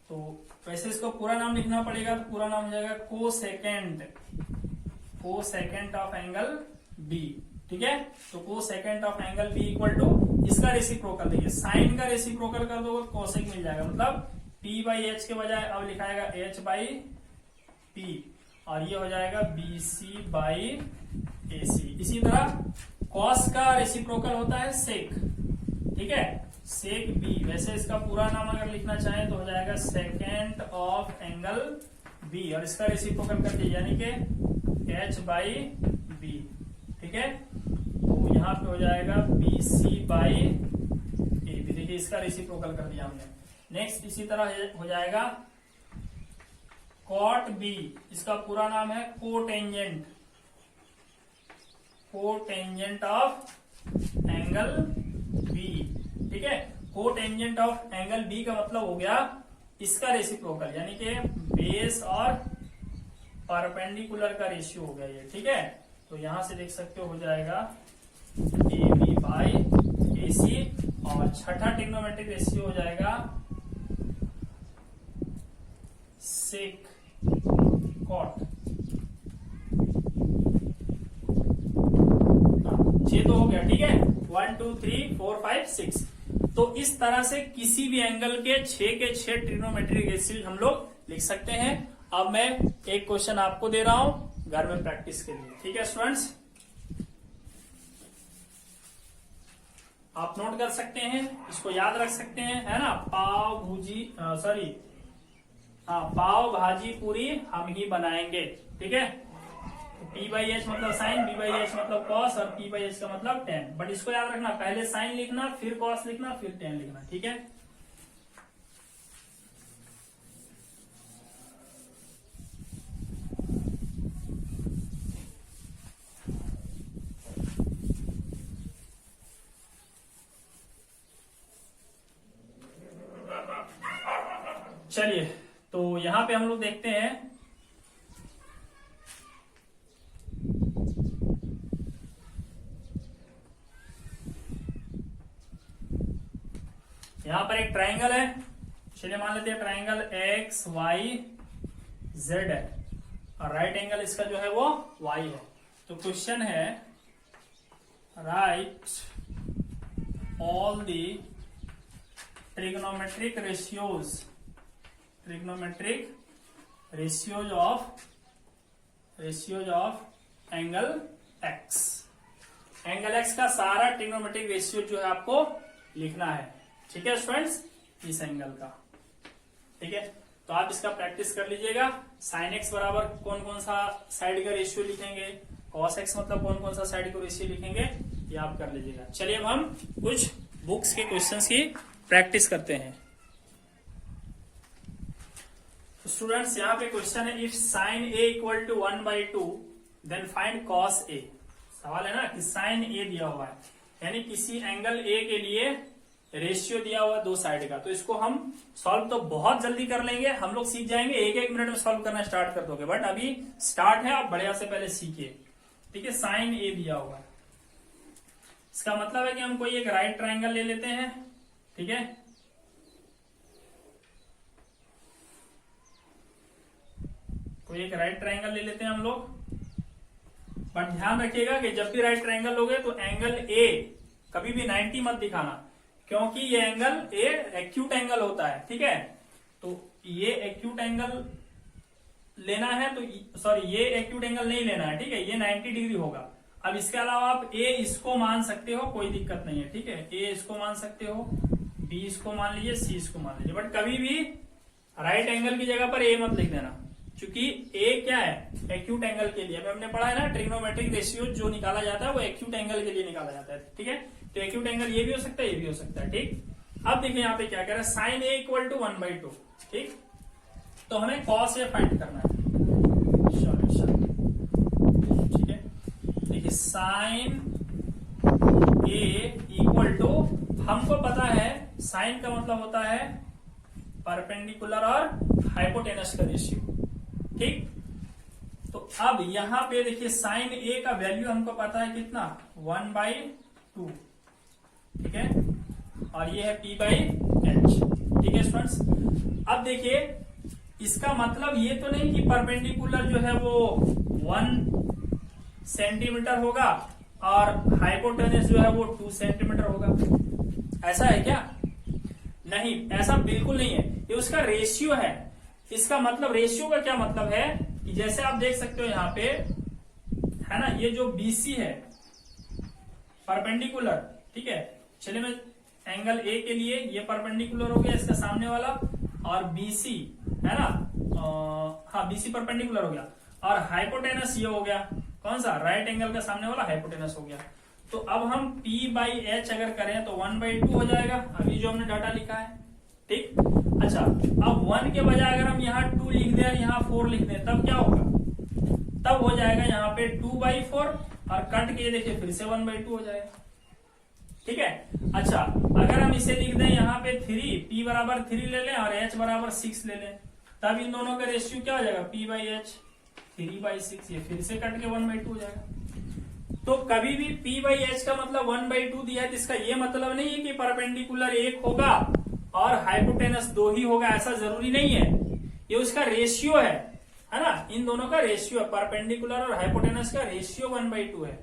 तो वैसे इसको पूरा नाम लिखना पड़ेगा, तो पूरा नाम हो जाएगा कोसेकेंट ऑफ एंगल B, ठीक है। तो cosecant of angle B equal to इसका रेसिप्रोकल, देखिए साइन का रेसिप्रोकल कर दो कोसेक मिल जाएगा, मतलब P/h के बजाय अब लिखाएगा H/P, और ये हो जाएगा BC/AC। इसी तरह कॉस का रेसिप्रोकल होता है सेक, ठीक है, सेक B, वैसे इसका पूरा नाम अगर लिखना चाहें तो हो जाएगा सेकेंड ऑफ एंगल B, और इसका रेसिप्रोकल कर दिया यानी कि H/B, ठीक है, तो यहाँ पे हो जाएगा BC/AB, देखिए इसका रेसिप्रोकल कर दिया हमने। नेक्स्ट इसी तरह हो जाएगा कॉट बी, इसका पूरा नाम है cotangent, cotangent of angle B. ठीक है, कोटेंजेंट ऑफ एंगल बी का मतलब हो गया इसका रेसिप्रोकल, यानी कि बेस और परपेंडिकुलर का रेशियो हो गया ये। ठीक है, तो यहां से देख सकते हो जाएगा ए बी बाई ए सी, और छठा ट्रिग्नोमेट्रिक रेशियो हो जाएगा सेक कॉट। 6 तो हो गया। ठीक है, 1 2 3 4 5 6। तो इस तरह से किसी भी एंगल के 6 के 6 ट्रिग्नोमेट्रिक रेशियो हम लोग लिख सकते हैं। अब मैं एक क्वेश्चन आपको दे रहा हूं घर में प्रैक्टिस के लिए। ठीक है स्टूडेंट्स, आप नोट कर सकते हैं, इसको याद रख सकते हैं, है ना। पाव भाजी पूरी हम ही बनाएंगे। ठीक है, पी बाई एच मतलब साइन, बी बाई एच मतलब कॉस, और पी बाई एच का मतलब टेन। बट इसको याद रखना, पहले साइन लिखना, फिर कॉस लिखना, फिर टेन लिखना। ठीक है, चलिए तो यहां पे हम लोग देखते हैं, यहां पर एक ट्राइंगल है। चलिए मान लेते हैं ट्राइंगल एक्स वाई जेड है, और राइट एंगल इसका जो है वो वाई है। तो क्वेश्चन है right all the trigonometric ratios of angle x. Angle x का सारा ट्रिग्नोमेट्रिक रेशियो जो है आपको लिखना है। ठीक है स्टूडेंट्स, इस एंगल का। ठीक है, तो आप इसका प्रैक्टिस कर लीजिएगा। साइन एक्स बराबर कौन कौन सा साइड का रेशियो लिखेंगे, कॉस एक्स मतलब कौन कौन सा साइड का रेशियो लिखेंगे, ये आप कर लीजिएगा। चलिए अब हम कुछ बुक्स के क्वेश्चंस की प्रैक्टिस करते हैं। तो स्टूडेंट्स यहाँ पे क्वेश्चन है, if sine A equal to 1/2 then find cos A. सवाल है ना कि साइन ए दिया हुआ है, यानी किसी एंगल ए के लिए रेशियो दिया हुआ है दो साइड का। तो इसको हम सॉल्व तो बहुत जल्दी कर लेंगे, हम लोग सीख जाएंगे, 1-1 मिनट में सॉल्व करना स्टार्ट कर दोगे। बट अभी स्टार्ट है, आप बढ़िया से पहले सीखिए। ठीक है, साइन ए दिया हुआ है, इसका मतलब है कि हम कोई एक राइट ट्राइंगल ले लेते हैं। ठीक है, कोई एक राइट ट्राइंगल ले लेते हैं हम लोग। बट ध्यान रखिएगा कि जब भी राइट ट्राइंगल लोगे तो एंगल ए कभी भी 90 मत दिखाना, क्योंकि ये एंगल ए एक्यूट एंगल होता है। ठीक है, तो ये एक्यूट एंगल लेना है, तो सॉरी ये एक्यूट एंगल नहीं लेना है। ठीक है, ये 90 डिग्री होगा। अब इसके अलावा आप ए इसको मान सकते हो, कोई दिक्कत नहीं है। ठीक है, ए इसको मान सकते हो, बी इसको मान लीजिए, सी इसको मान लीजिए। बट कभी भी राइट एंगल की जगह पर ए मत लिख देना, क्योंकि ए क्या है, एक्यूट एंगल के लिए। हमने पढ़ा है ना, ट्रिग्नोमेट्रिक रेशियो जो निकाला जाता है वो एक्यूट एंगल के लिए निकाला जाता है। ठीक है, तो एक्यूट एंगल ये भी हो सकता है, ये भी हो सकता है। ठीक, अब देखिए यहाँ पे क्या कह रहा है, साइन ए इक्वल टू 1/2। ठीक, तो हमें कॉस ए फाइंड करना है। ठीक है, देखिए साइन ए इक्वल टू, हमको पता है साइन का मतलब होता है परपेंडिकुलर और हाइपोटेनस का रेशियो। ठीक, तो अब यहां पे देखिए साइन ए का वैल्यू हमको पता है कितना, 1/2। ठीक है, और ये है P बाई एच। ठीक है स्टूडेंट्स, अब देखिए इसका मतलब ये तो नहीं कि परपेंडिकुलर जो है वो 1 सेंटीमीटर होगा और हाइपोटेनस जो है वो 2 सेंटीमीटर होगा। ऐसा है क्या? नहीं, ऐसा बिल्कुल नहीं है, ये उसका रेशियो है। इसका मतलब, रेशियो का क्या मतलब है कि जैसे आप देख सकते हो यहाँ पे है ना, ये जो BC है परपेंडिकुलर। ठीक है, चलिए मैं एंगल ए के लिए ये परपेंडिकुलर हो गया इसका सामने वाला, और BC है ना, हाँ BC परपेंडिकुलर हो गया, और हाइपोटेनस ये हो गया, कौन सा, राइट एंगल का सामने वाला हाइपोटेनस हो गया। तो अब हम P बाई एच अगर करें तो 1/2 हो जाएगा, अभी जो हमने डाटा लिखा है। ठीक, अच्छा, अब 1 के बजाय अगर हम यहाँ 2 लिख दें और यहाँ 4 लिख दें तब क्या होगा? तब हो जाएगा यहाँ पे 2/4 और कट के देखिए फिर से 1/2 हो जाएगा। ठीक है। अच्छा, अगर हम इसे लिख दें यहाँ पे 3, p बराबर 3 ले लें और h बराबर 6 ले लें, तब इन दोनों का रेशियो क्या हो जाएगा? p/h 3/6, ये फिर से कट के 1/2 हो जाएगा। तो कभी भी p/h का मतलब 1/2 दिया है, जिसका ये मतलब नहीं है कि परपेंडिकुलर 1 होगा और हाइपोटेनस 2 ही होगा, ऐसा जरूरी नहीं है। ये उसका रेशियो है ना, इन दोनों का रेशियो है, परपेंडिकुलर और हाइपोटेनस का रेशियो 1/2 है।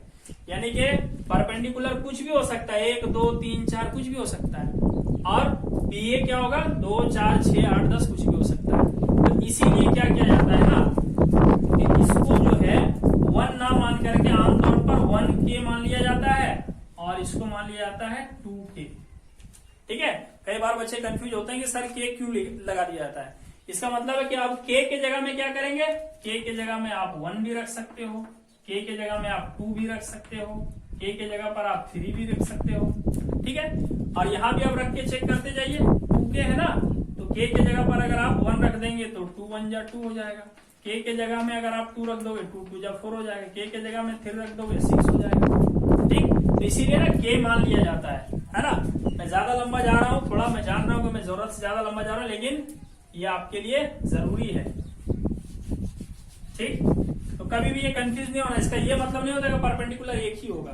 यानी कि परपेंडिकुलर कुछ भी हो सकता है, 1, 2, 3, 4 कुछ भी हो सकता है, और पीए क्या होगा? 2, 4, 6, 8, 10 कुछ भी हो सकता है। तो इसीलिए क्या किया जाता है ना कि इसको जो है 1 ना मान करके आमतौर पर 1k मान लिया जाता है और इसको मान लिया जाता है 2k। ठीक है। कई बार बच्चे कंफ्यूज होते हैं कि सर k क्यों लगा दिया जाता है। इसका मतलब है कि आप k के जगह में क्या करेंगे? k के जगह में आप 1 भी रख सकते हो, k के जगह में आप 2 भी रख सकते हो, k के जगह पर आप 3 भी रख सकते हो। ठीक है। और यहाँ भी आप रख के चेक करते जाइए, 2k है ना, तो k के जगह पर अगर आप 1 रख देंगे तो 2 1 जा 2 हो जाएगा। k के जगह में अगर आप 2 रख दोगे 2 2 जा 4 हो जाएगा। k के जगह में 3 रख दोगे 6 हो जाएगा। ठीक, तो इसीलिए ना k मान लिया जाता है ना। मैं ज्यादा लंबा जा रहा हूँ, थोड़ा मैं जान रहा हूँ कि मैं जरूरत से ज्यादा लंबा जा रहा हूँ, लेकिन ये आपके लिए जरूरी है। ठीक, तो कभी भी ये कंफ्यूज नहीं होना। इसका ये मतलब नहीं होता कि परपेंडिकुलर 1 ही होगा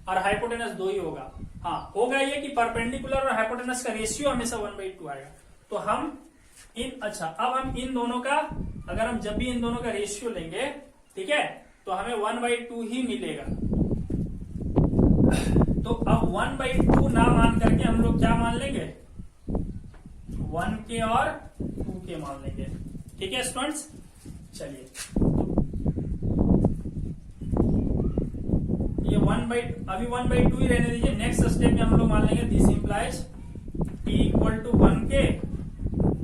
और हाइपोटेनस 2 ही होगा। हाँ, होगा ये कि परपेंडिकुलर और हाइपोटेनस का रेशियो हमेशा 1/2 आएगा। तो हम अब हम इन दोनों का, अगर हम जब भी इन दोनों का रेशियो लेंगे, ठीक है, तो हमें 1/2 ही मिलेगा। तो अब 1/2 ना मान करके हम लोग क्या मान लेंगे? 1k और 2k मान लेंगे। ठीक है स्टूडेंट्स, चलिए ये अभी 1/2 ही रहने दीजिए। नेक्स्ट स्टेप में हम लोग मान लेंगे this implies t equal to 1k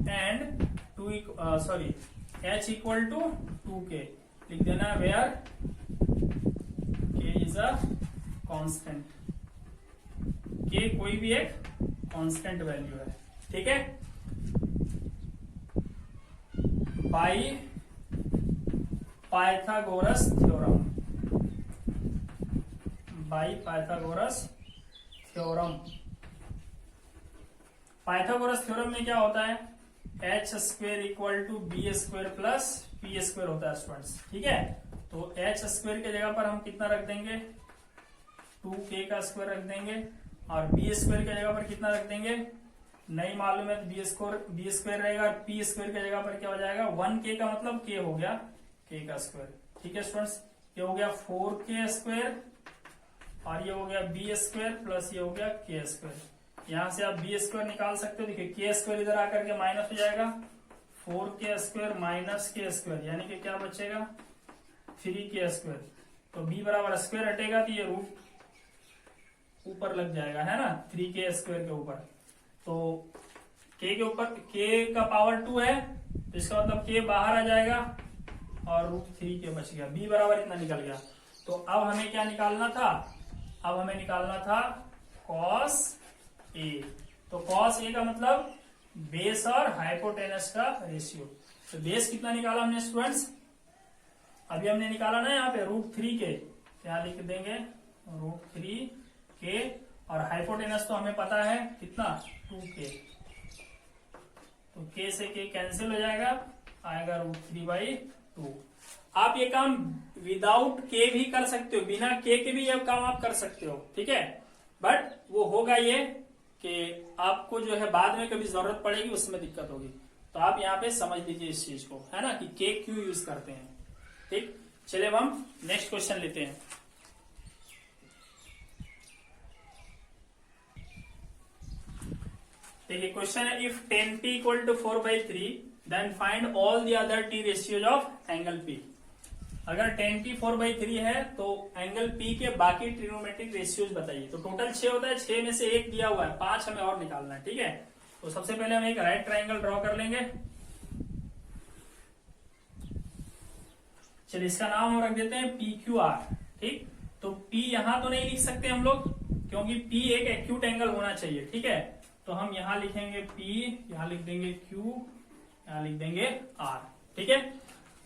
and h equal to 2k। लिख देना where k is a constant, k कोई भी एक कांस्टेंट वैल्यू है। ठीक है, by Pythagoras theorem, by Pythagoras theorem. Pythagoras theorem में क्या होता है? H square equal to B square plus P square होता है स्टूडेंट्स। ठीक है, तो एच स्क्वेयर की जगह पर हम कितना रख देंगे? 2k का स्क्वायर रख देंगे, और बी स्क्वेयर की जगह पर कितना रख देंगे? नहीं मालूम है तो बी स्क्वायर रहेगा, और पी स्क्वायर की जगह पर क्या हो जाएगा? 1k का मतलब k हो गया k का स्क्वायर। ठीक है स्टूडेंट्स, ये हो गया 4k स्क्वायर और ये हो गया बी स्क्वायर प्लस ये हो गया k स्क्वायर। यहां से आप बी स्क्वायर निकाल सकते हो। देखिए k स्क्वायर इधर आकर के माइनस हो जाएगा, 4k square minus k square, यानी कि क्या बचेगा? 3k square. तो b बराबर स्क्वायर हटेगा तो ये रूट ऊपर लग जाएगा, है ना, 3k स्क्वायर के ऊपर। तो k के ऊपर k का पावर 2 है, तो इसका मतलब k बाहर आ जाएगा और √3k बच गया। b बराबर इतना निकल गया। तो अब हमें क्या निकालना था? अब हमें निकालना था cos a। तो cos a का मतलब बेस और हाइपोटेनस का रेशियो। तो बेस कितना निकाला हमने स्टूडेंट्स? अभी हमने निकाला ना यहाँ पे √3k, क्या लिख देंगे? √3k, और हाइपोटेनस तो हमें पता है कितना? 2k। तो k से k कैंसिल हो जाएगा, आएगा √3/2। आप ये काम विदाउट k भी कर सकते हो, बिना k के भी ये काम आप कर सकते हो। ठीक है, बट वो होगा ये कि आपको जो है बाद में कभी जरूरत पड़ेगी, उसमें दिक्कत होगी। तो आप यहाँ पे समझ लीजिए इस चीज को, है ना, कि k क्यों यूज करते हैं। ठीक, चलिए अब हम नेक्स्ट क्वेश्चन लेते हैं। देखिए क्वेश्चन है, if 10p equal to 4/3 then find all the other t ratios of angle p। अगर 10p 4/3 है तो एंगल p के बाकी ट्रिग्नोमेट्रिक रेशियोज बताइए। तो टोटल 6 होता है, 6 में से 1 दिया हुआ है, 5 हमें और निकालना है। ठीक है, तो सबसे पहले हम एक राइट ट्राइंगल ड्रॉ कर लेंगे। चलिए इसका नाम हम रख देते हैं PQR। ठीक, तो P यहां तो नहीं लिख सकते हम लोग, क्योंकि P एक एक्यूट एंगल होना चाहिए। ठीक है, तो हम यहां लिखेंगे P, यहां लिख देंगे Q, यहां लिख देंगे R। ठीक है,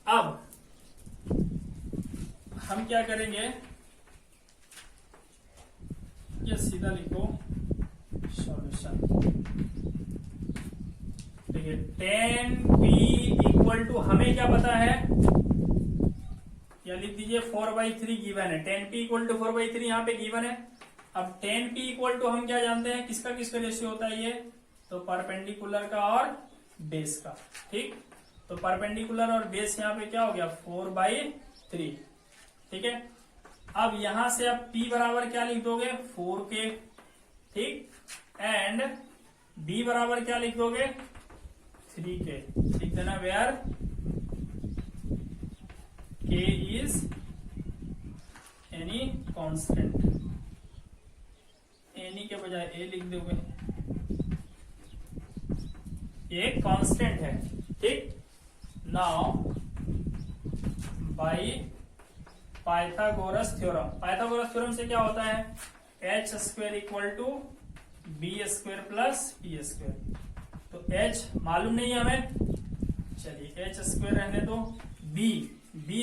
अब हम क्या करेंगे, ये सीधा लिखो सॉल्यूशन। ठीक है, 10P इक्वल टू, हमें क्या पता है, या लिख दीजिए 4/3 गिवन है। 10P इक्वल टू 4/3 यहाँ पे गिवन है। अब 10P इक्वल टू हम क्या जानते हैं, किसका किसका रेशियो होता है ये, तो परपेंडिकुलर का और बेस का। ठीक, तो परपेंडिकुलर और बेस यहाँ पे क्या हो गया, 4/3। ठीक है, अब यहां से आप P बराबर क्या लिख दोगे, 4K। ठीक, एंड B बराबर क्या लिख दोगे, 3K। लिख देना where K is any constant, any के बजाय A लिख दोगे, ये कांस्टेंट है। ठीक, now by Pythagoras theorem, Pythagoras theorem से क्या होता है, h square equal to B square plus P square. तो h मालूम नहीं है हमें, चलिए h स्क्वायर रहने दो, b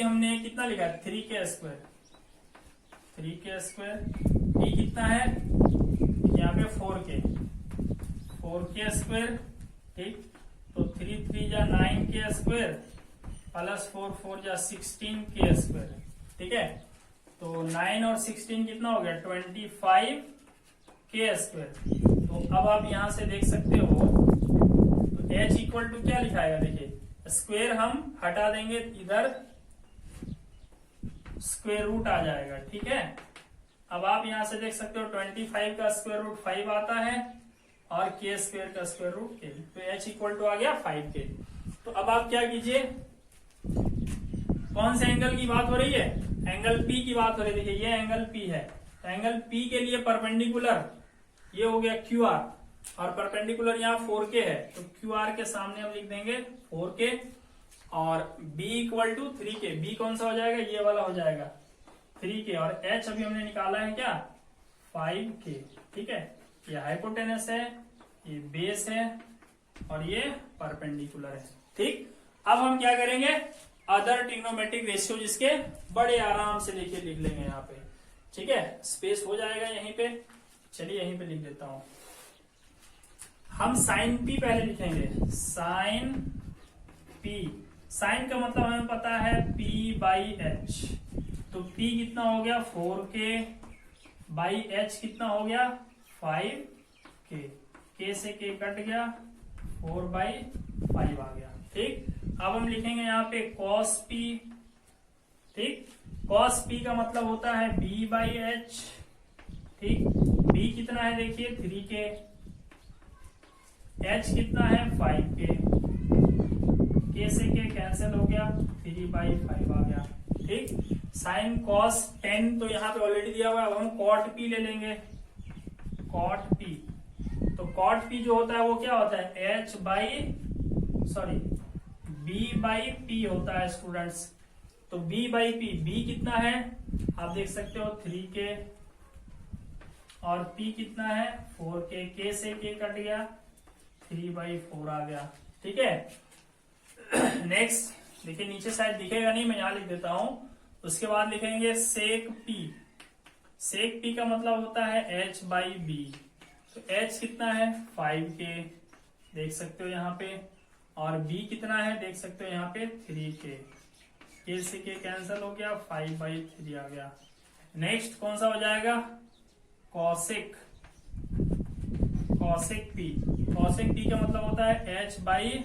हमने कितना लिखा है, 3K square, 3K square, b कितना है यहाँ पे 4K स्क्वायर। ठीक, तो 3 3 जा 9K स्क्वायर प्लस 4 4 जा 16K स्क्वायर। ठीक है, तो 9 और 16 कितना हो गया, 25K स्क्वायर। तो अब आप यहां से देख सकते हो, तो h इक्वल टू क्या लिखाएगा, देखिए स्क्वायर हम हटा देंगे, इधर स्क्वायर रूट आ जाएगा। ठीक है, अब आप यहां से देख सकते हो 25 का स्क्वायर रूट 5 आता है और K स्क्वायर का स्क्वायर रूट K, तो h इक्वल टू आ गया 5K। तो अब आप क्या कीजिए, कौन से एंगल की बात हो रही है, एंगल P की बात हो रही है। देखिए ये एंगल P है, तो एंगल P के लिए परपेंडिकुलर ये हो गया QR, और परपेंडिकुलर यहाँ 4K है, तो QR के सामने हम लिख देंगे 4K, और B equal to 3K। B कौन सा हो जाएगा, ये वाला हो जाएगा 3K, और H अभी हमने निकाला है क्या, 5K। ठीक है, ये हाइपोटेनस है, ये बेस है, और ये परपेंडिकुलर है। ठीक, अब हम क्या करेंगे, अदर ट्रिग्नोमेट्रिक रेशियो जिसके बड़े आराम से लिख लेंगे यहाँ पे। ठीक है, स्पेस हो जाएगा यहीं पे, चलिए यहीं पे लिख देता हूं। हम साइन P पहले लिखेंगे, साइन P, साइन का मतलब हमें पता है P/H, तो P कितना हो गया 4K बाई H कितना हो गया 5K, K से K कट गया, 4/5 आ गया। ठीक, अब हम लिखेंगे यहाँ पे cos P। ठीक, cos P का मतलब होता है B/H। ठीक, B कितना है देखिए 3K, H कितना है 5K, K से K कैंसिल हो गया, 3/5 आ गया। ठीक, साइन cos 10 तो यहाँ पे ऑलरेडी दिया हुआ है, अब हम cot P ले लेंगे, cot P। तो cot P जो होता है वो क्या होता है, B/P होता है स्टूडेंट्स। तो B/P, B कितना है आप देख सकते हो 3K, और P कितना है 4K, K से K कट गया, 3/4 आ गया। ठीक है, नेक्स्ट देखिए नीचे साइड दिखेगा नहीं, मैं यहां लिख देता हूं। उसके बाद लिखेंगे सेक P। सेक P का मतलब होता है H/B। तो H कितना है 5K, देख सकते हो यहाँ पे, और B कितना है देख सकते हो यहाँ पे 3K, K से K कैंसिल हो गया, 5/3 आ गया। नेक्स्ट कौन सा हो जाएगा, cosec, cosec P। Cosec P का मतलब होता है H/P।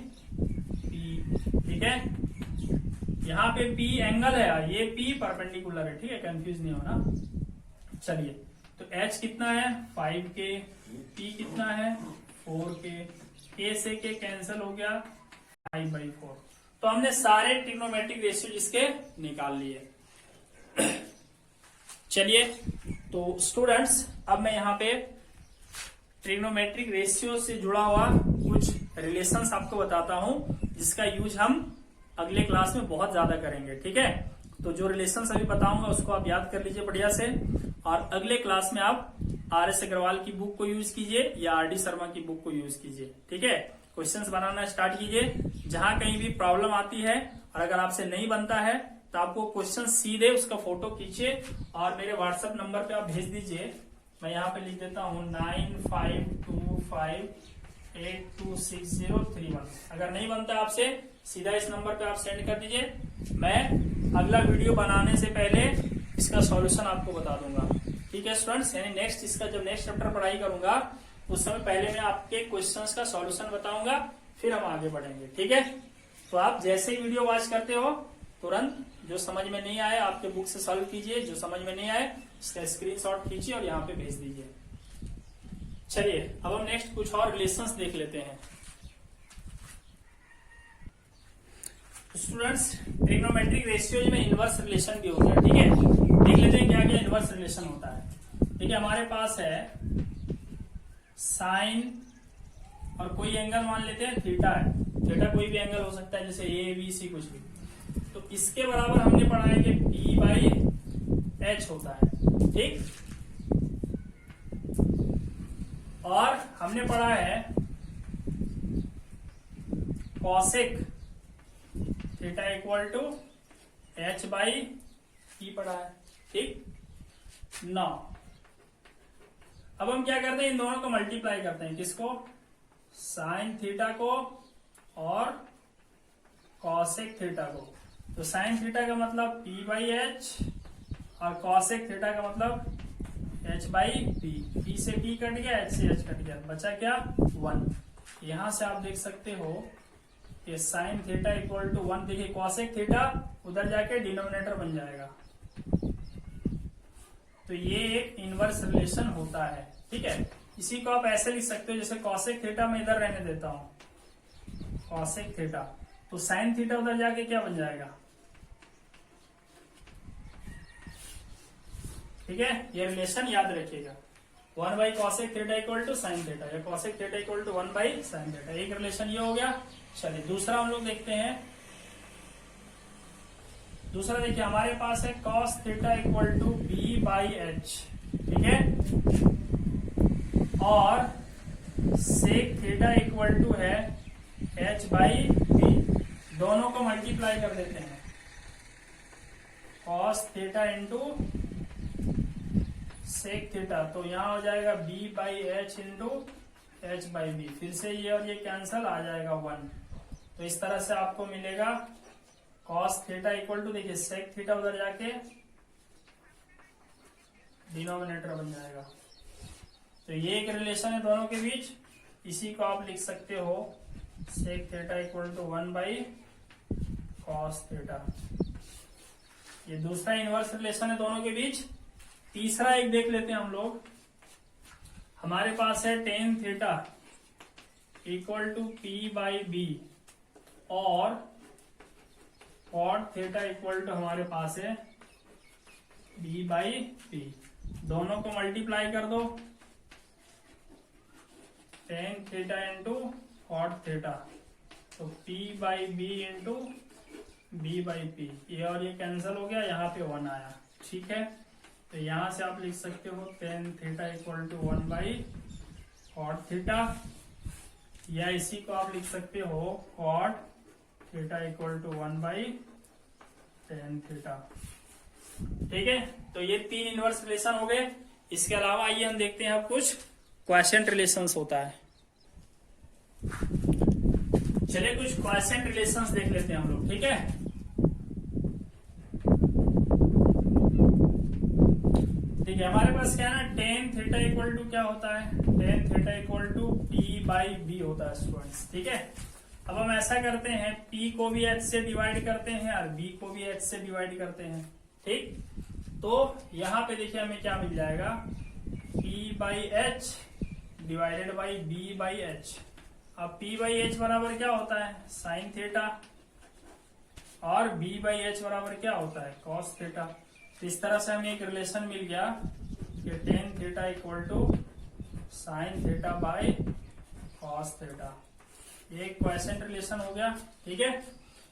ठीक है, यहाँ पे P एंगल है, ये P परपेंडिकुलर है। ठीक है, कंफ्यूज नहीं होना। चलिए, तो H कितना है 5K, P कितना है 4K, K से K कैंसिल हो गया, 5/4। तो हमने सारे ट्रिग्नोमेट्रिक रेशियो जिसके निकाल लिए। चलिए, तो स्टूडेंट्स अब मैं यहाँ पे ट्रिग्नोमेट्रिक रेशियो से जुड़ा हुआ कुछ रिलेशंस आपको बताता हूँ, जिसका यूज हम अगले क्लास में बहुत ज्यादा करेंगे। ठीक है, तो जो रिलेशंस अभी बताऊंगा उसको आप याद कर लीजिए बढ़िया से, और अगले क्लास में आप RS अग्रवाल की बुक को यूज कीजिए या RD शर्मा की बुक को यूज कीजिए। ठीक है, क्वेश्चंस बनाना स्टार्ट कीजिए। जहां कहीं भी प्रॉब्लम आती है और अगर आपसे नहीं बनता है तो आपको क्वेश्चन सीधे उसका फोटो खींचिए और मेरे व्हाट्सएप नंबर पे आप भेज दीजिए। मैं यहाँ पे लिख देता हूँ 9525826031। अगर नहीं बनता आपसे, सीधा इस नंबर पे आप सेंड कर दीजिए। मैं अगला वीडियो बनाने से पहले इसका सॉल्यूशन आपको बता दूंगा। ठीक है स्टूडेंट्स, यानी नेक्स्ट इसका जब नेक्स्ट चैप्टर पढ़ाई करूंगा उस समय पहले मैं आपके क्वेश्चंस का सॉल्यूशन बताऊंगा, फिर हम आगे बढ़ेंगे। ठीक है, तो आप जैसे ही वीडियो वॉच करते हो तुरंत जो समझ में नहीं आए आपके बुक से सॉल्व कीजिए, जो समझ में नहीं आए इसका स्क्रीनशॉट खींचिए और यहाँ पे भेज दीजिए। चलिए अब हम नेक्स्ट कुछ और रिलेशंस देख लेते हैं। स्टूडेंट्स, ट्रिग्नोमेट्रिक रेशियोज में इनवर्स रिलेशन भी होता है। ठीक है, देख लेते हैं क्या क्या इनवर्स रिलेशन होता है। ठीक है, हमारे पास है साइन और कोई एंगल मान लेते हैं थीटा है। थीटा कोई भी एंगल हो सकता है, जैसे ए बी सी कुछ भी। तो इसके बराबर हमने पढ़ा है कि P बाई H होता है। ठीक, और हमने पढ़ा है cosec theta equal to H by P पढ़ा है। ठीक, नौ अब हम क्या करते हैं, इन दोनों को मल्टीप्लाई करते हैं। किसको? साइन थीटा को और कॉसेक थीटा को। तो साइन थीटा का मतलब P बाई H और कॉसेक थीटा का मतलब H बाई P। P से P कट गया, H से H कट गया, बचा क्या? 1। यहां से आप देख सकते हो कि साइन थीटा इक्वल टू 1। देखिए कॉसेक थीटा उधर जाके डिनोमिनेटर बन जाएगा। तो ये एक इनवर्स रिलेशन होता है। ठीक है, इसी को आप ऐसे लिख सकते हो, जैसे कॉसेक थीटा मैं इधर रहने देता हूं, कॉसेक थीटा, तो साइन थीटा उधर जाके क्या बन जाएगा? ठीक है, ये रिलेशन याद रखिएगा। 1 by cosec theta equal to sine theta या cosec theta equal to 1 by sine theta. एक रिलेशन ये हो गया। चलिए दूसरा हम लोग देखते हैं। दूसरा देखिए, हमारे पास है cos theta equal to B by H. ठीक है, और सेक थीटा इक्वल टू है एच बाई बी। दोनों को मल्टीप्लाई कर देते हैं, cos theta into sec theta, तो यहां हो जाएगा B by H into H by B. फिर से ये और ये कैंसल, आ जाएगा 1। तो इस तरह से आपको मिलेगा कॉस थीटा इक्वल टू, देखिए सेक थीटा उधर जाके डिनोमिनेटर बन जाएगा। तो ये एक रिलेशन है दोनों के बीच। इसी को आप लिख सकते हो sec theta equal to 1 by cos theta. ये दूसरा इनवर्स रिलेशन है दोनों के बीच। तीसरा एक देख लेते हैं हम लोग। हमारे पास है tan theta equal to P by B और कॉट थीटा इक्वल टू हमारे पास है B बाई P। दोनों को मल्टीप्लाई कर दो, tan theta into cot theta, तो P by B into B by P. ये और ये कैंसिल हो गया, यहाँ पे 1 आया। ठीक है, तो यहां से आप लिख सकते हो tan theta equal to 1 by cot theta, या इसी को आप लिख सकते हो cot theta equal to 1 by tan theta. ठीक है, तो ये 3 इनवर्स रिलेशन हो गए। इसके अलावा आइए हम देखते हैं अब कुछ क्वोशिएंट रिलेशंस होता है। चलिए कुछ क्वोशिएंट रिलेशंस देख लेते हैं हम लोग। ठीक है, ठीक है, हमारे पास क्या है ना, टेन थीटा इक्वल टू क्या होता है? Tan theta equal to P by B होता है स्टूडेंट्स। ठीक है, अब हम ऐसा करते हैं, P को भी H से डिवाइड करते हैं और B को भी H से डिवाइड करते हैं। ठीक, तो यहाँ पे देखिए हमें क्या मिल जाएगा, P by H divided by B by H। अब P बाई H बराबर क्या होता है? साइन थीटा, और B बाई H बराबर क्या होता है? Cos theta. इस तरह से हमें एक रिलेशन मिल गया कि tan theta equal to sine theta by cos theta. ये एक क्वोशिएंट रिलेशन हो गया। ठीक है,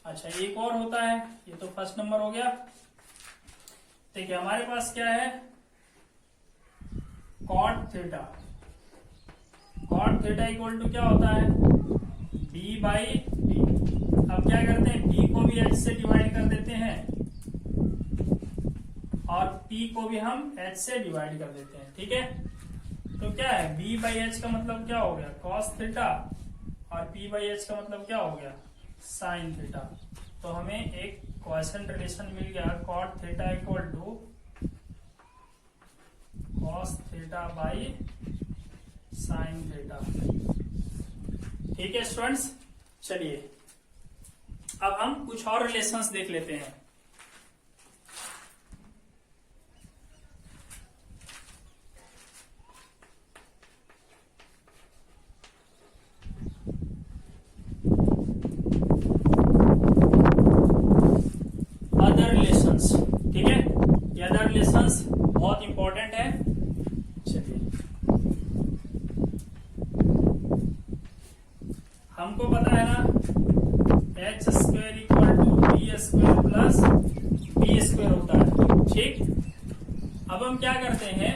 अच्छा एक और होता है, ये तो फर्स्ट नंबर हो गया। ठीक है, हमारे पास क्या है, cot theta. Cot theta equal to क्या होता है, बी बाई डी। अब क्या करते हैं, बी को भी एच से डिवाइड कर देते हैं और पी को भी हम एच से डिवाइड कर देते हैं। ठीक है, तो क्या है, बी बाई एच का मतलब क्या हो गया, कॉस थीटा, और पी बाई एच का मतलब क्या हो गया, साइन थीटा। तो हमें एक क्वेश्चन रिलेशन मिल गया, cot theta equal to cos theta by sine theta. ठीक है स्टूडेंट्स, चलिए अब हम कुछ और रिलेशंस देख लेते हैं। अदर रिलेशंस, ठीक है, ये अदर रिलेशंस बहुत इंपॉर्टेंट है। चलिए हमको पता है ना, H square equal to B square plus B square होता है। ठीक, अब हम क्या करते हैं,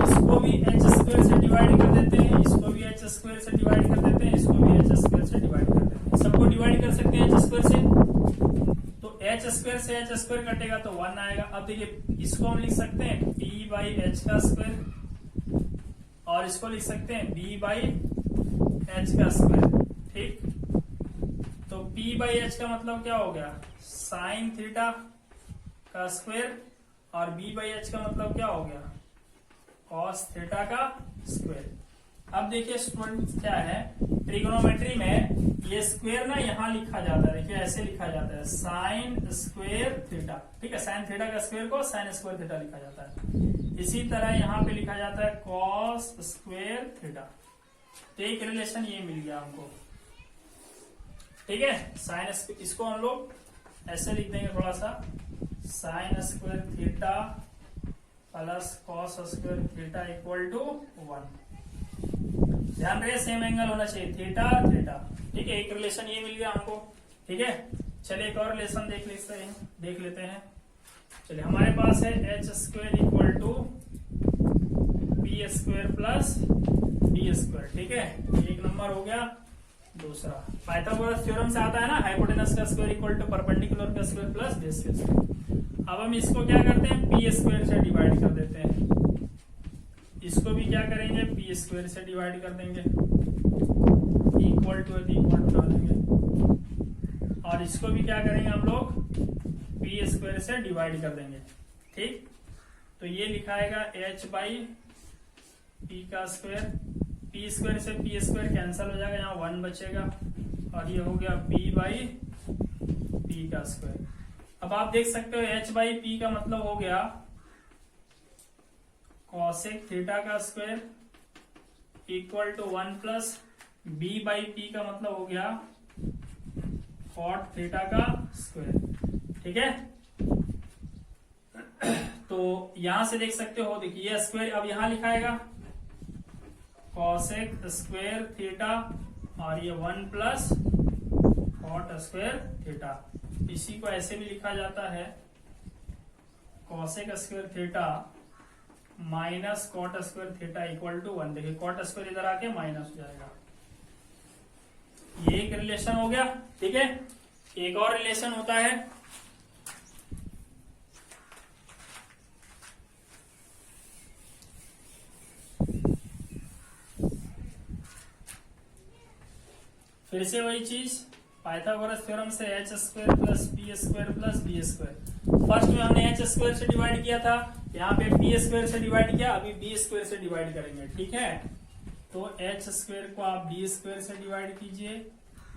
इसको भी एच स्क्वेयर से डिवाइड कर देते हैं, इसको भी एच स्क्वेयर से डिवाइड कर देते हैं, इसको भी एच स्क्वेयर से डिवाइड कर देते हैं। सबको डिवाइड कर सकते हैं एच स्क्वेयर से, तो एच स्क्वेयर से एच स्क्वेयर कटेगा तो 1 आएगा। अब देखिए इसको हम लिख सकते हैं पी बाई एच का स्क्वायर, और इसको लिख सकते हैं बी बाई एच का स्क्वायर। ठीक, तो पी बाई एच का मतलब क्या हो गया, साइन थीटा का स्क्वायर, और बी बाई एच का मतलब क्या हो गया, कॉस थीटा का स्क्वायर। अब देखिए स्टूडेंट क्या है, ट्रिग्नोमेट्री में ये स्क्वायर ना यहाँ लिखा जाता है, देखिए ऐसे लिखा जाता है, साइन स्क्वायर थीटा। ठीक है, साइन थीटा का स्क्वायर को साइन स्क्वायर थीटा लिखा जाता है। इसी तरह यहाँ पे लिखा जाता है कॉस स्क्वायर थीटा। तो एक रिलेशन ये मिल गया हमको। ठीक है, साइन, इसको हम लोग ऐसे लिख देंगे थोड़ा सा, sine square theta plus cos square theta equal to 1। ध्यान रहे सेम एंगल होना चाहिए, थीटा थीटा। ठीक है, एक रिलेशन ये मिल गया हमको। ठीक है, चलिए एक और रिलेशन देख लेते हैं। चलिए हमारे पास है H square equal to B square plus D square. ठीक है, एक नंबर हो गया। दूसरा पाइथागोरस थ्योरम से आता है ना, हाइपोटेनस का स्क्वायर इक्वल टू परपेंडिकुलर का स्क्वायर प्लस बेस का स्क्वायर। अब हम इसको क्या करते हैं, पी स्क्वायर से डिवाइड कर देते हैं, इसको भी क्या करेंगे, पी स्क्वायर से डिवाइड कर देंगे, इक्वल टू डालेंगे, और इसको भी क्या करेंगे हम लोग, पी स्क्वायर से डिवाइड कर देंगे। ठीक, तो ये लिखाएगा एच बाई पी का स्क्वायर, पी स्क्वायर से पी स्क्वायर कैंसिल हो जाएगा, यहाँ 1 बचेगा, और ये हो गया बी बाई पी का स्क्वायर। अब आप देख सकते हो एच बाई पी का मतलब हो गया कॉसेक थीटा का square equal to 1 plus B by P का मतलब हो गया कॉट थीटा का स्क्वायर। ठीक है, तो यहां से देख सकते हो, देखिए ये स्क्वायर अब यहां लिखाएगा कॉसेक स्क्वायर थीटा, और ये 1 प्लस कॉट स्क्वायर थीटा। इसी को ऐसे भी लिखा जाता है cosec square theta minus cot square theta equal to 1। देखिए कॉट स्क्वायर इधर आके माइनस हो जाएगा। ये एक रिलेशन हो गया। ठीक है, एक और रिलेशन होता है फिर से वही चीज, पाइथागोरस थ्योरम से H square plus P square plus B square. First में हमने एच स्क्वायर से डिवाइड किया था, यहाँ पे पी स्क्वायर से डिवाइड किया, अभी बी स्क्वायर से डिवाइड करेंगे। ठीक है, तो एच स्क्वायर को आप बी स्क्वायर से डिवाइड कीजिए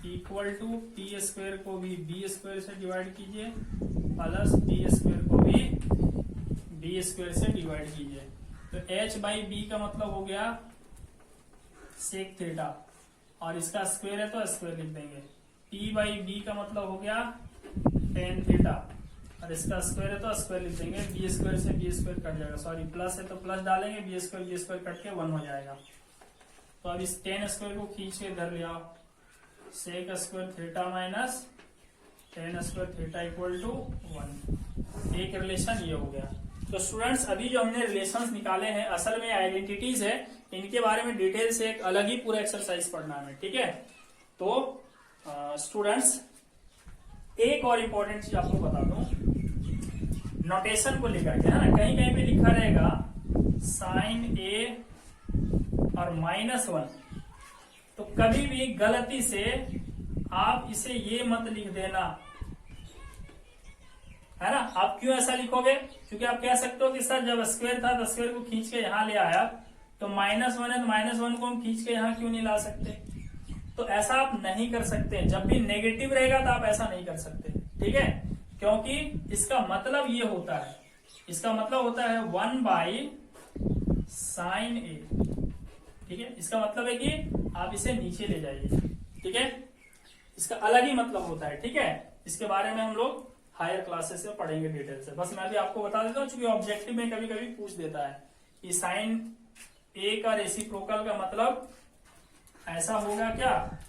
इक्वल टू पी स्क्वायर को भी बी स्क्वायर से डिवाइड कीजिए प्लस बी स्क्वायर को भी बी स्क्वायर से डिवाइड कीजिए। तो एच बाई बी का मतलब हो गया सेक थीटा, और इसका स्क्वायर है तो स्क्वायर लिख देंगे। पी बाई बी का मतलब हो गया टेन थीटा, और इसका स्क्वायर है तो स्क्वायर लिख देंगे। बी स्क्वायर से बी स्क्वायर कट जाएगा, सॉरी प्लस है तो प्लस डालेंगे, बी स्क्वायर कट के 1 हो जाएगा। तो अब इस 10 स्क्वायर को खींच के इधर ले आओ, sec square theta minus 10 square theta equal to 1। एक रिलेशन ये हो गया। तो स्टूडेंट्स अभी जो हमने रिलेशंस निकाले हैं असल में आइडेंटिटीज है, इनके बारे में डिटेल से एक अलग ही पूरा एक्सरसाइज पढ़ना है, ठीक है। तो स्टूडेंट्स एक और इम्पोर्टेंट चीज आपको बता दूं, नोटेशन को लेकर के, है ना, कहीं कहीं पे लिखा रहेगा साइन ए और -1, तो कभी भी गलती से आप इसे ये मत लिख देना, है ना। आप क्यों ऐसा लिखोगे, क्योंकि आप कह सकते हो कि सर जब स्क्वायर था तो स्क्वायर को खींच के यहाँ ले आया, तो -1 है तो -1 को हम खींच के यहाँ क्यों नहीं ला सकते। तो ऐसा आप नहीं कर सकते, जब भी नेगेटिव रहेगा तो आप ऐसा नहीं कर सकते, ठीक है, क्योंकि इसका मतलब ये होता है, इसका मतलब होता है 1/sin A, ठीक है। इसका मतलब है कि आप इसे नीचे ले जाइए, ठीक है, इसका अलग ही मतलब होता है, ठीक है। इसके बारे में हम लोग हायर क्लासेस में पढ़ेंगे डिटेल से, बस मैं भी आपको बता देता हूँ, क्योंकि ऑब्जेक्टिव में कभी कभी पूछ देता है कि साइन ए का रेसिप्रोकल का मतलब ऐसा होगा क्या,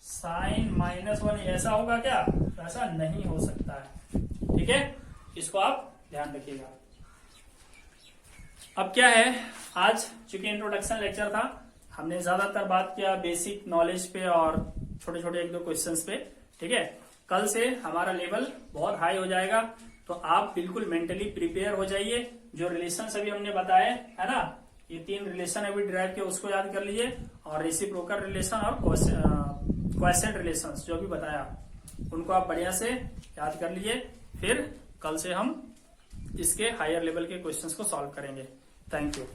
साइन -1 ऐसा होगा क्या, तो ऐसा नहीं हो सकता है, ठीक है, इसको आप ध्यान रखिएगा। अब क्या है, आज चूंकि इंट्रोडक्शन लेक्चर था, हमने ज्यादातर बात किया बेसिक नॉलेज पे और छोटे छोटे 1-2 क्वेश्चंस पे, ठीक है। कल से हमारा लेवल बहुत हाई हो जाएगा, तो आप बिल्कुल मेंटली प्रिपेयर हो जाइए। जो रिलेशन अभी हमने बताए, है ना, ये 3 रिलेशन अभी ड्राइव किया, उसको याद कर लीजिए, और रेसिप्रोकल रिलेशन और क्वेश्चन रिलेशंस जो भी बताया, उनको आप बढ़िया से याद कर लीजिए। फिर कल से हम इसके हायर लेवल के क्वेश्चंस को सॉल्व करेंगे। Thank you.